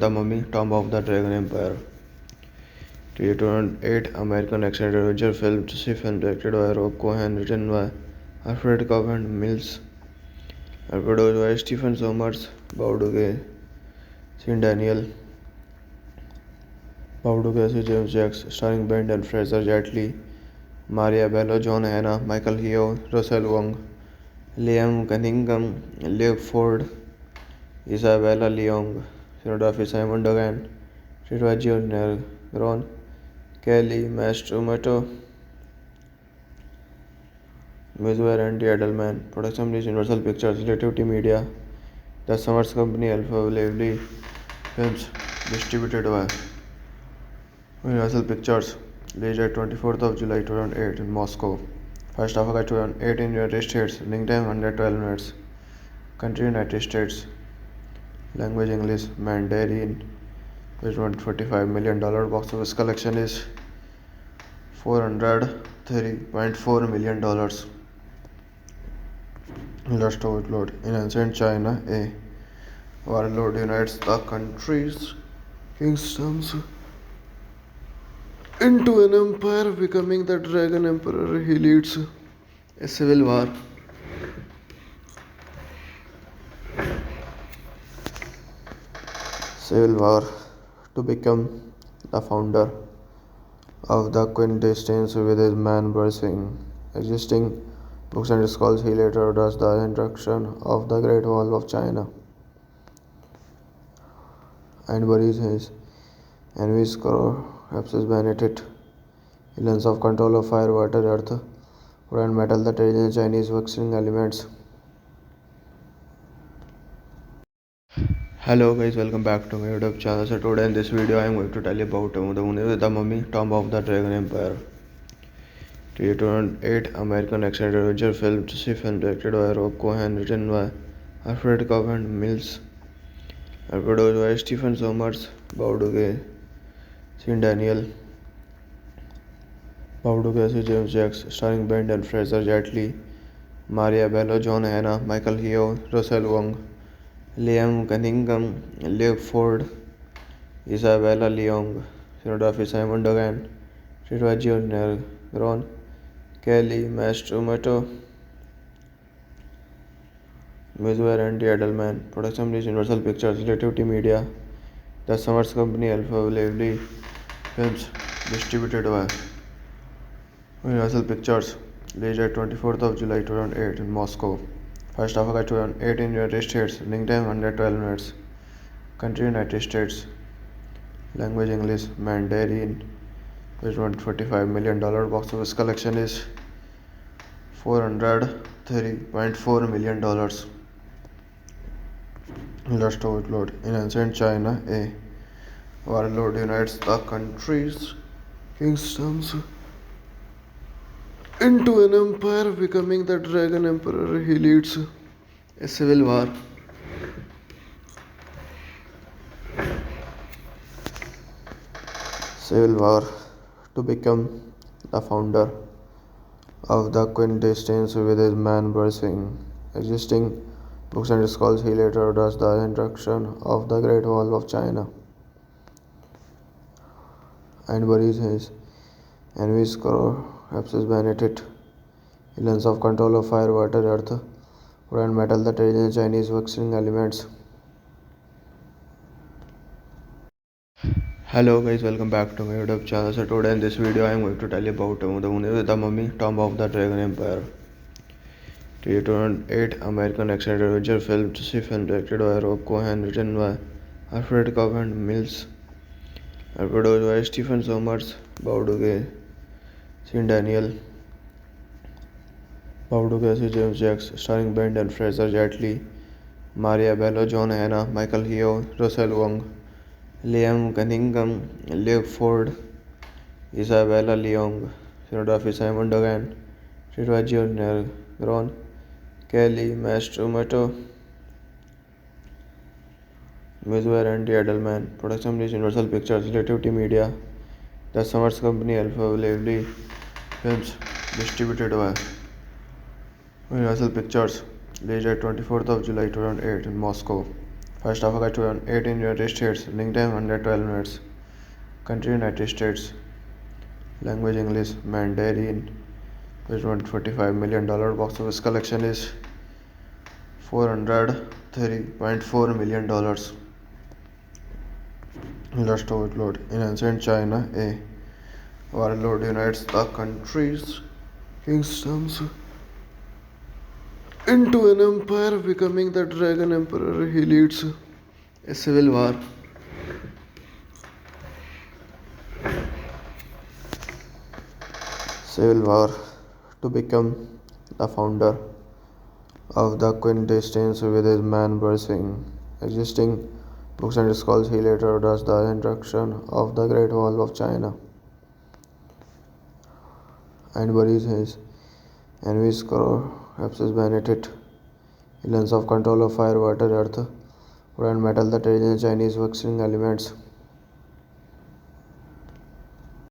Mummy, Tomb of the Dragon Empire. 2008 American action adventure film, directed by Rob Cohen, written by Alfred Covenant Mills, and produced by Stephen Sommers, Bauduge, Sean Daniel, Bauduge, James Jacks, starring Brendan Fraser, Jet Li, Maria Bello, John Hannah, Michael Yeo, Russell Wong, Liam Cunningham, Luke Ford, Isabella Leong, cinematography Simon Dogan, Tita Jr., Ron Kelly, Mastromato, Mizwer Andy Edelman, production is Universal Pictures, Relativity Media, The Summers Company, Alpha Lively Films, distributed by Universal Pictures, released at 24th of July 2008 in Moscow. 1st of August 2008 in United States, running time 112 minutes. Country United States, language English, Mandarin, with $145 million. Box office collection is $403.4 million. Last overload. In ancient China, a warlord unites the country's kingdoms into an empire, becoming the Dragon Emperor. He leads a civil war to become the founder of the Quintessence with his man bursting existing books and scrolls. He later orders the introduction of the Great Wall of China and buries his enemies collapses beneath it. He learns of control of fire, water, earth, wood and metal, the traditional Chinese working elements. Hello guys, welcome back to my YouTube channel. So today in this video I am going to tell you about the Mummy Tomb of the Dragon Empire. 2008 American action adventure film, directed by Rob Cohen, written by Alfred Covenant Mills, and produced by Stephen Sommers, Bauduge, Sean Daniel, Bauduge, James Jacks, starring Brendan Fraser, Jet Li, Maria Bello, John Hannah, Michael Yeoh, Russell Wong, Liam Cunningham, Luke Ford, Isabella Leong, cinematography Simon Dogan, Jr. Ron Kelly, Mastromato, music by Randy Edelman, production is Universal Pictures, Relativity Media, The Summers Company, Alpha Lively Films, distributed by Universal Pictures, released at 24th of July 2008 in Moscow. First of August 2008 in United States, running time 112 minutes, country United States, language English, Mandarin, $145 million, box office collection is $403.4 million. Last overload. In ancient China, a warlord unites the country's kingdoms into an empire, becoming the Dragon Emperor. He leads a civil war to become the founder of the Quintessence with his man bursting existing books and scrolls. He later orders the introduction of the Great Wall of China and buries his enemies collapses beneath it. He learns of control of fire, water, earth, wood and metal, the traditional Chinese working elements. Hello guys, welcome back to my YouTube channel. So today in this video I am going to tell you about the Mummy Tomb of the Dragon Empire. 2008 American action adventure film, directed by Rob Cohen, written by Alfred Covenant Mills, and produced by Stephen Sommers, Bauduge, Sean Daniel, Bauduge, James Jacks, starring Brendan Fraser, Jet Li, Maria Bello, John Hannah, Michael Yeoh, Russell Wong, Liam Cunningham, Luke Ford, Isabella Leong, cinematography Simon Dogan, Jr. Ron Kelly, Mastromato, music by Randy Edelman, production is Universal Pictures, Relativity Media, The Summers Company, Alpha Lively Films, distributed by Universal Pictures, released at 24th of July 2008 in Moscow. First of August 2008 in United States, running time 112 minutes, country United States, language English, Mandarin, $145 million, box office collection is $403.4 million. Last overload. In ancient China, a warlord unites the country's kingdoms into an empire, becoming the Dragon Emperor. He leads a civil war to become the founder of the Quintessence with his man bursting existing books and scrolls. He later orders the introduction of the Great Wall of China and buries his enemies collapses beneath it. He learns of control of fire, water, earth, wood and metal, the traditional Chinese working elements.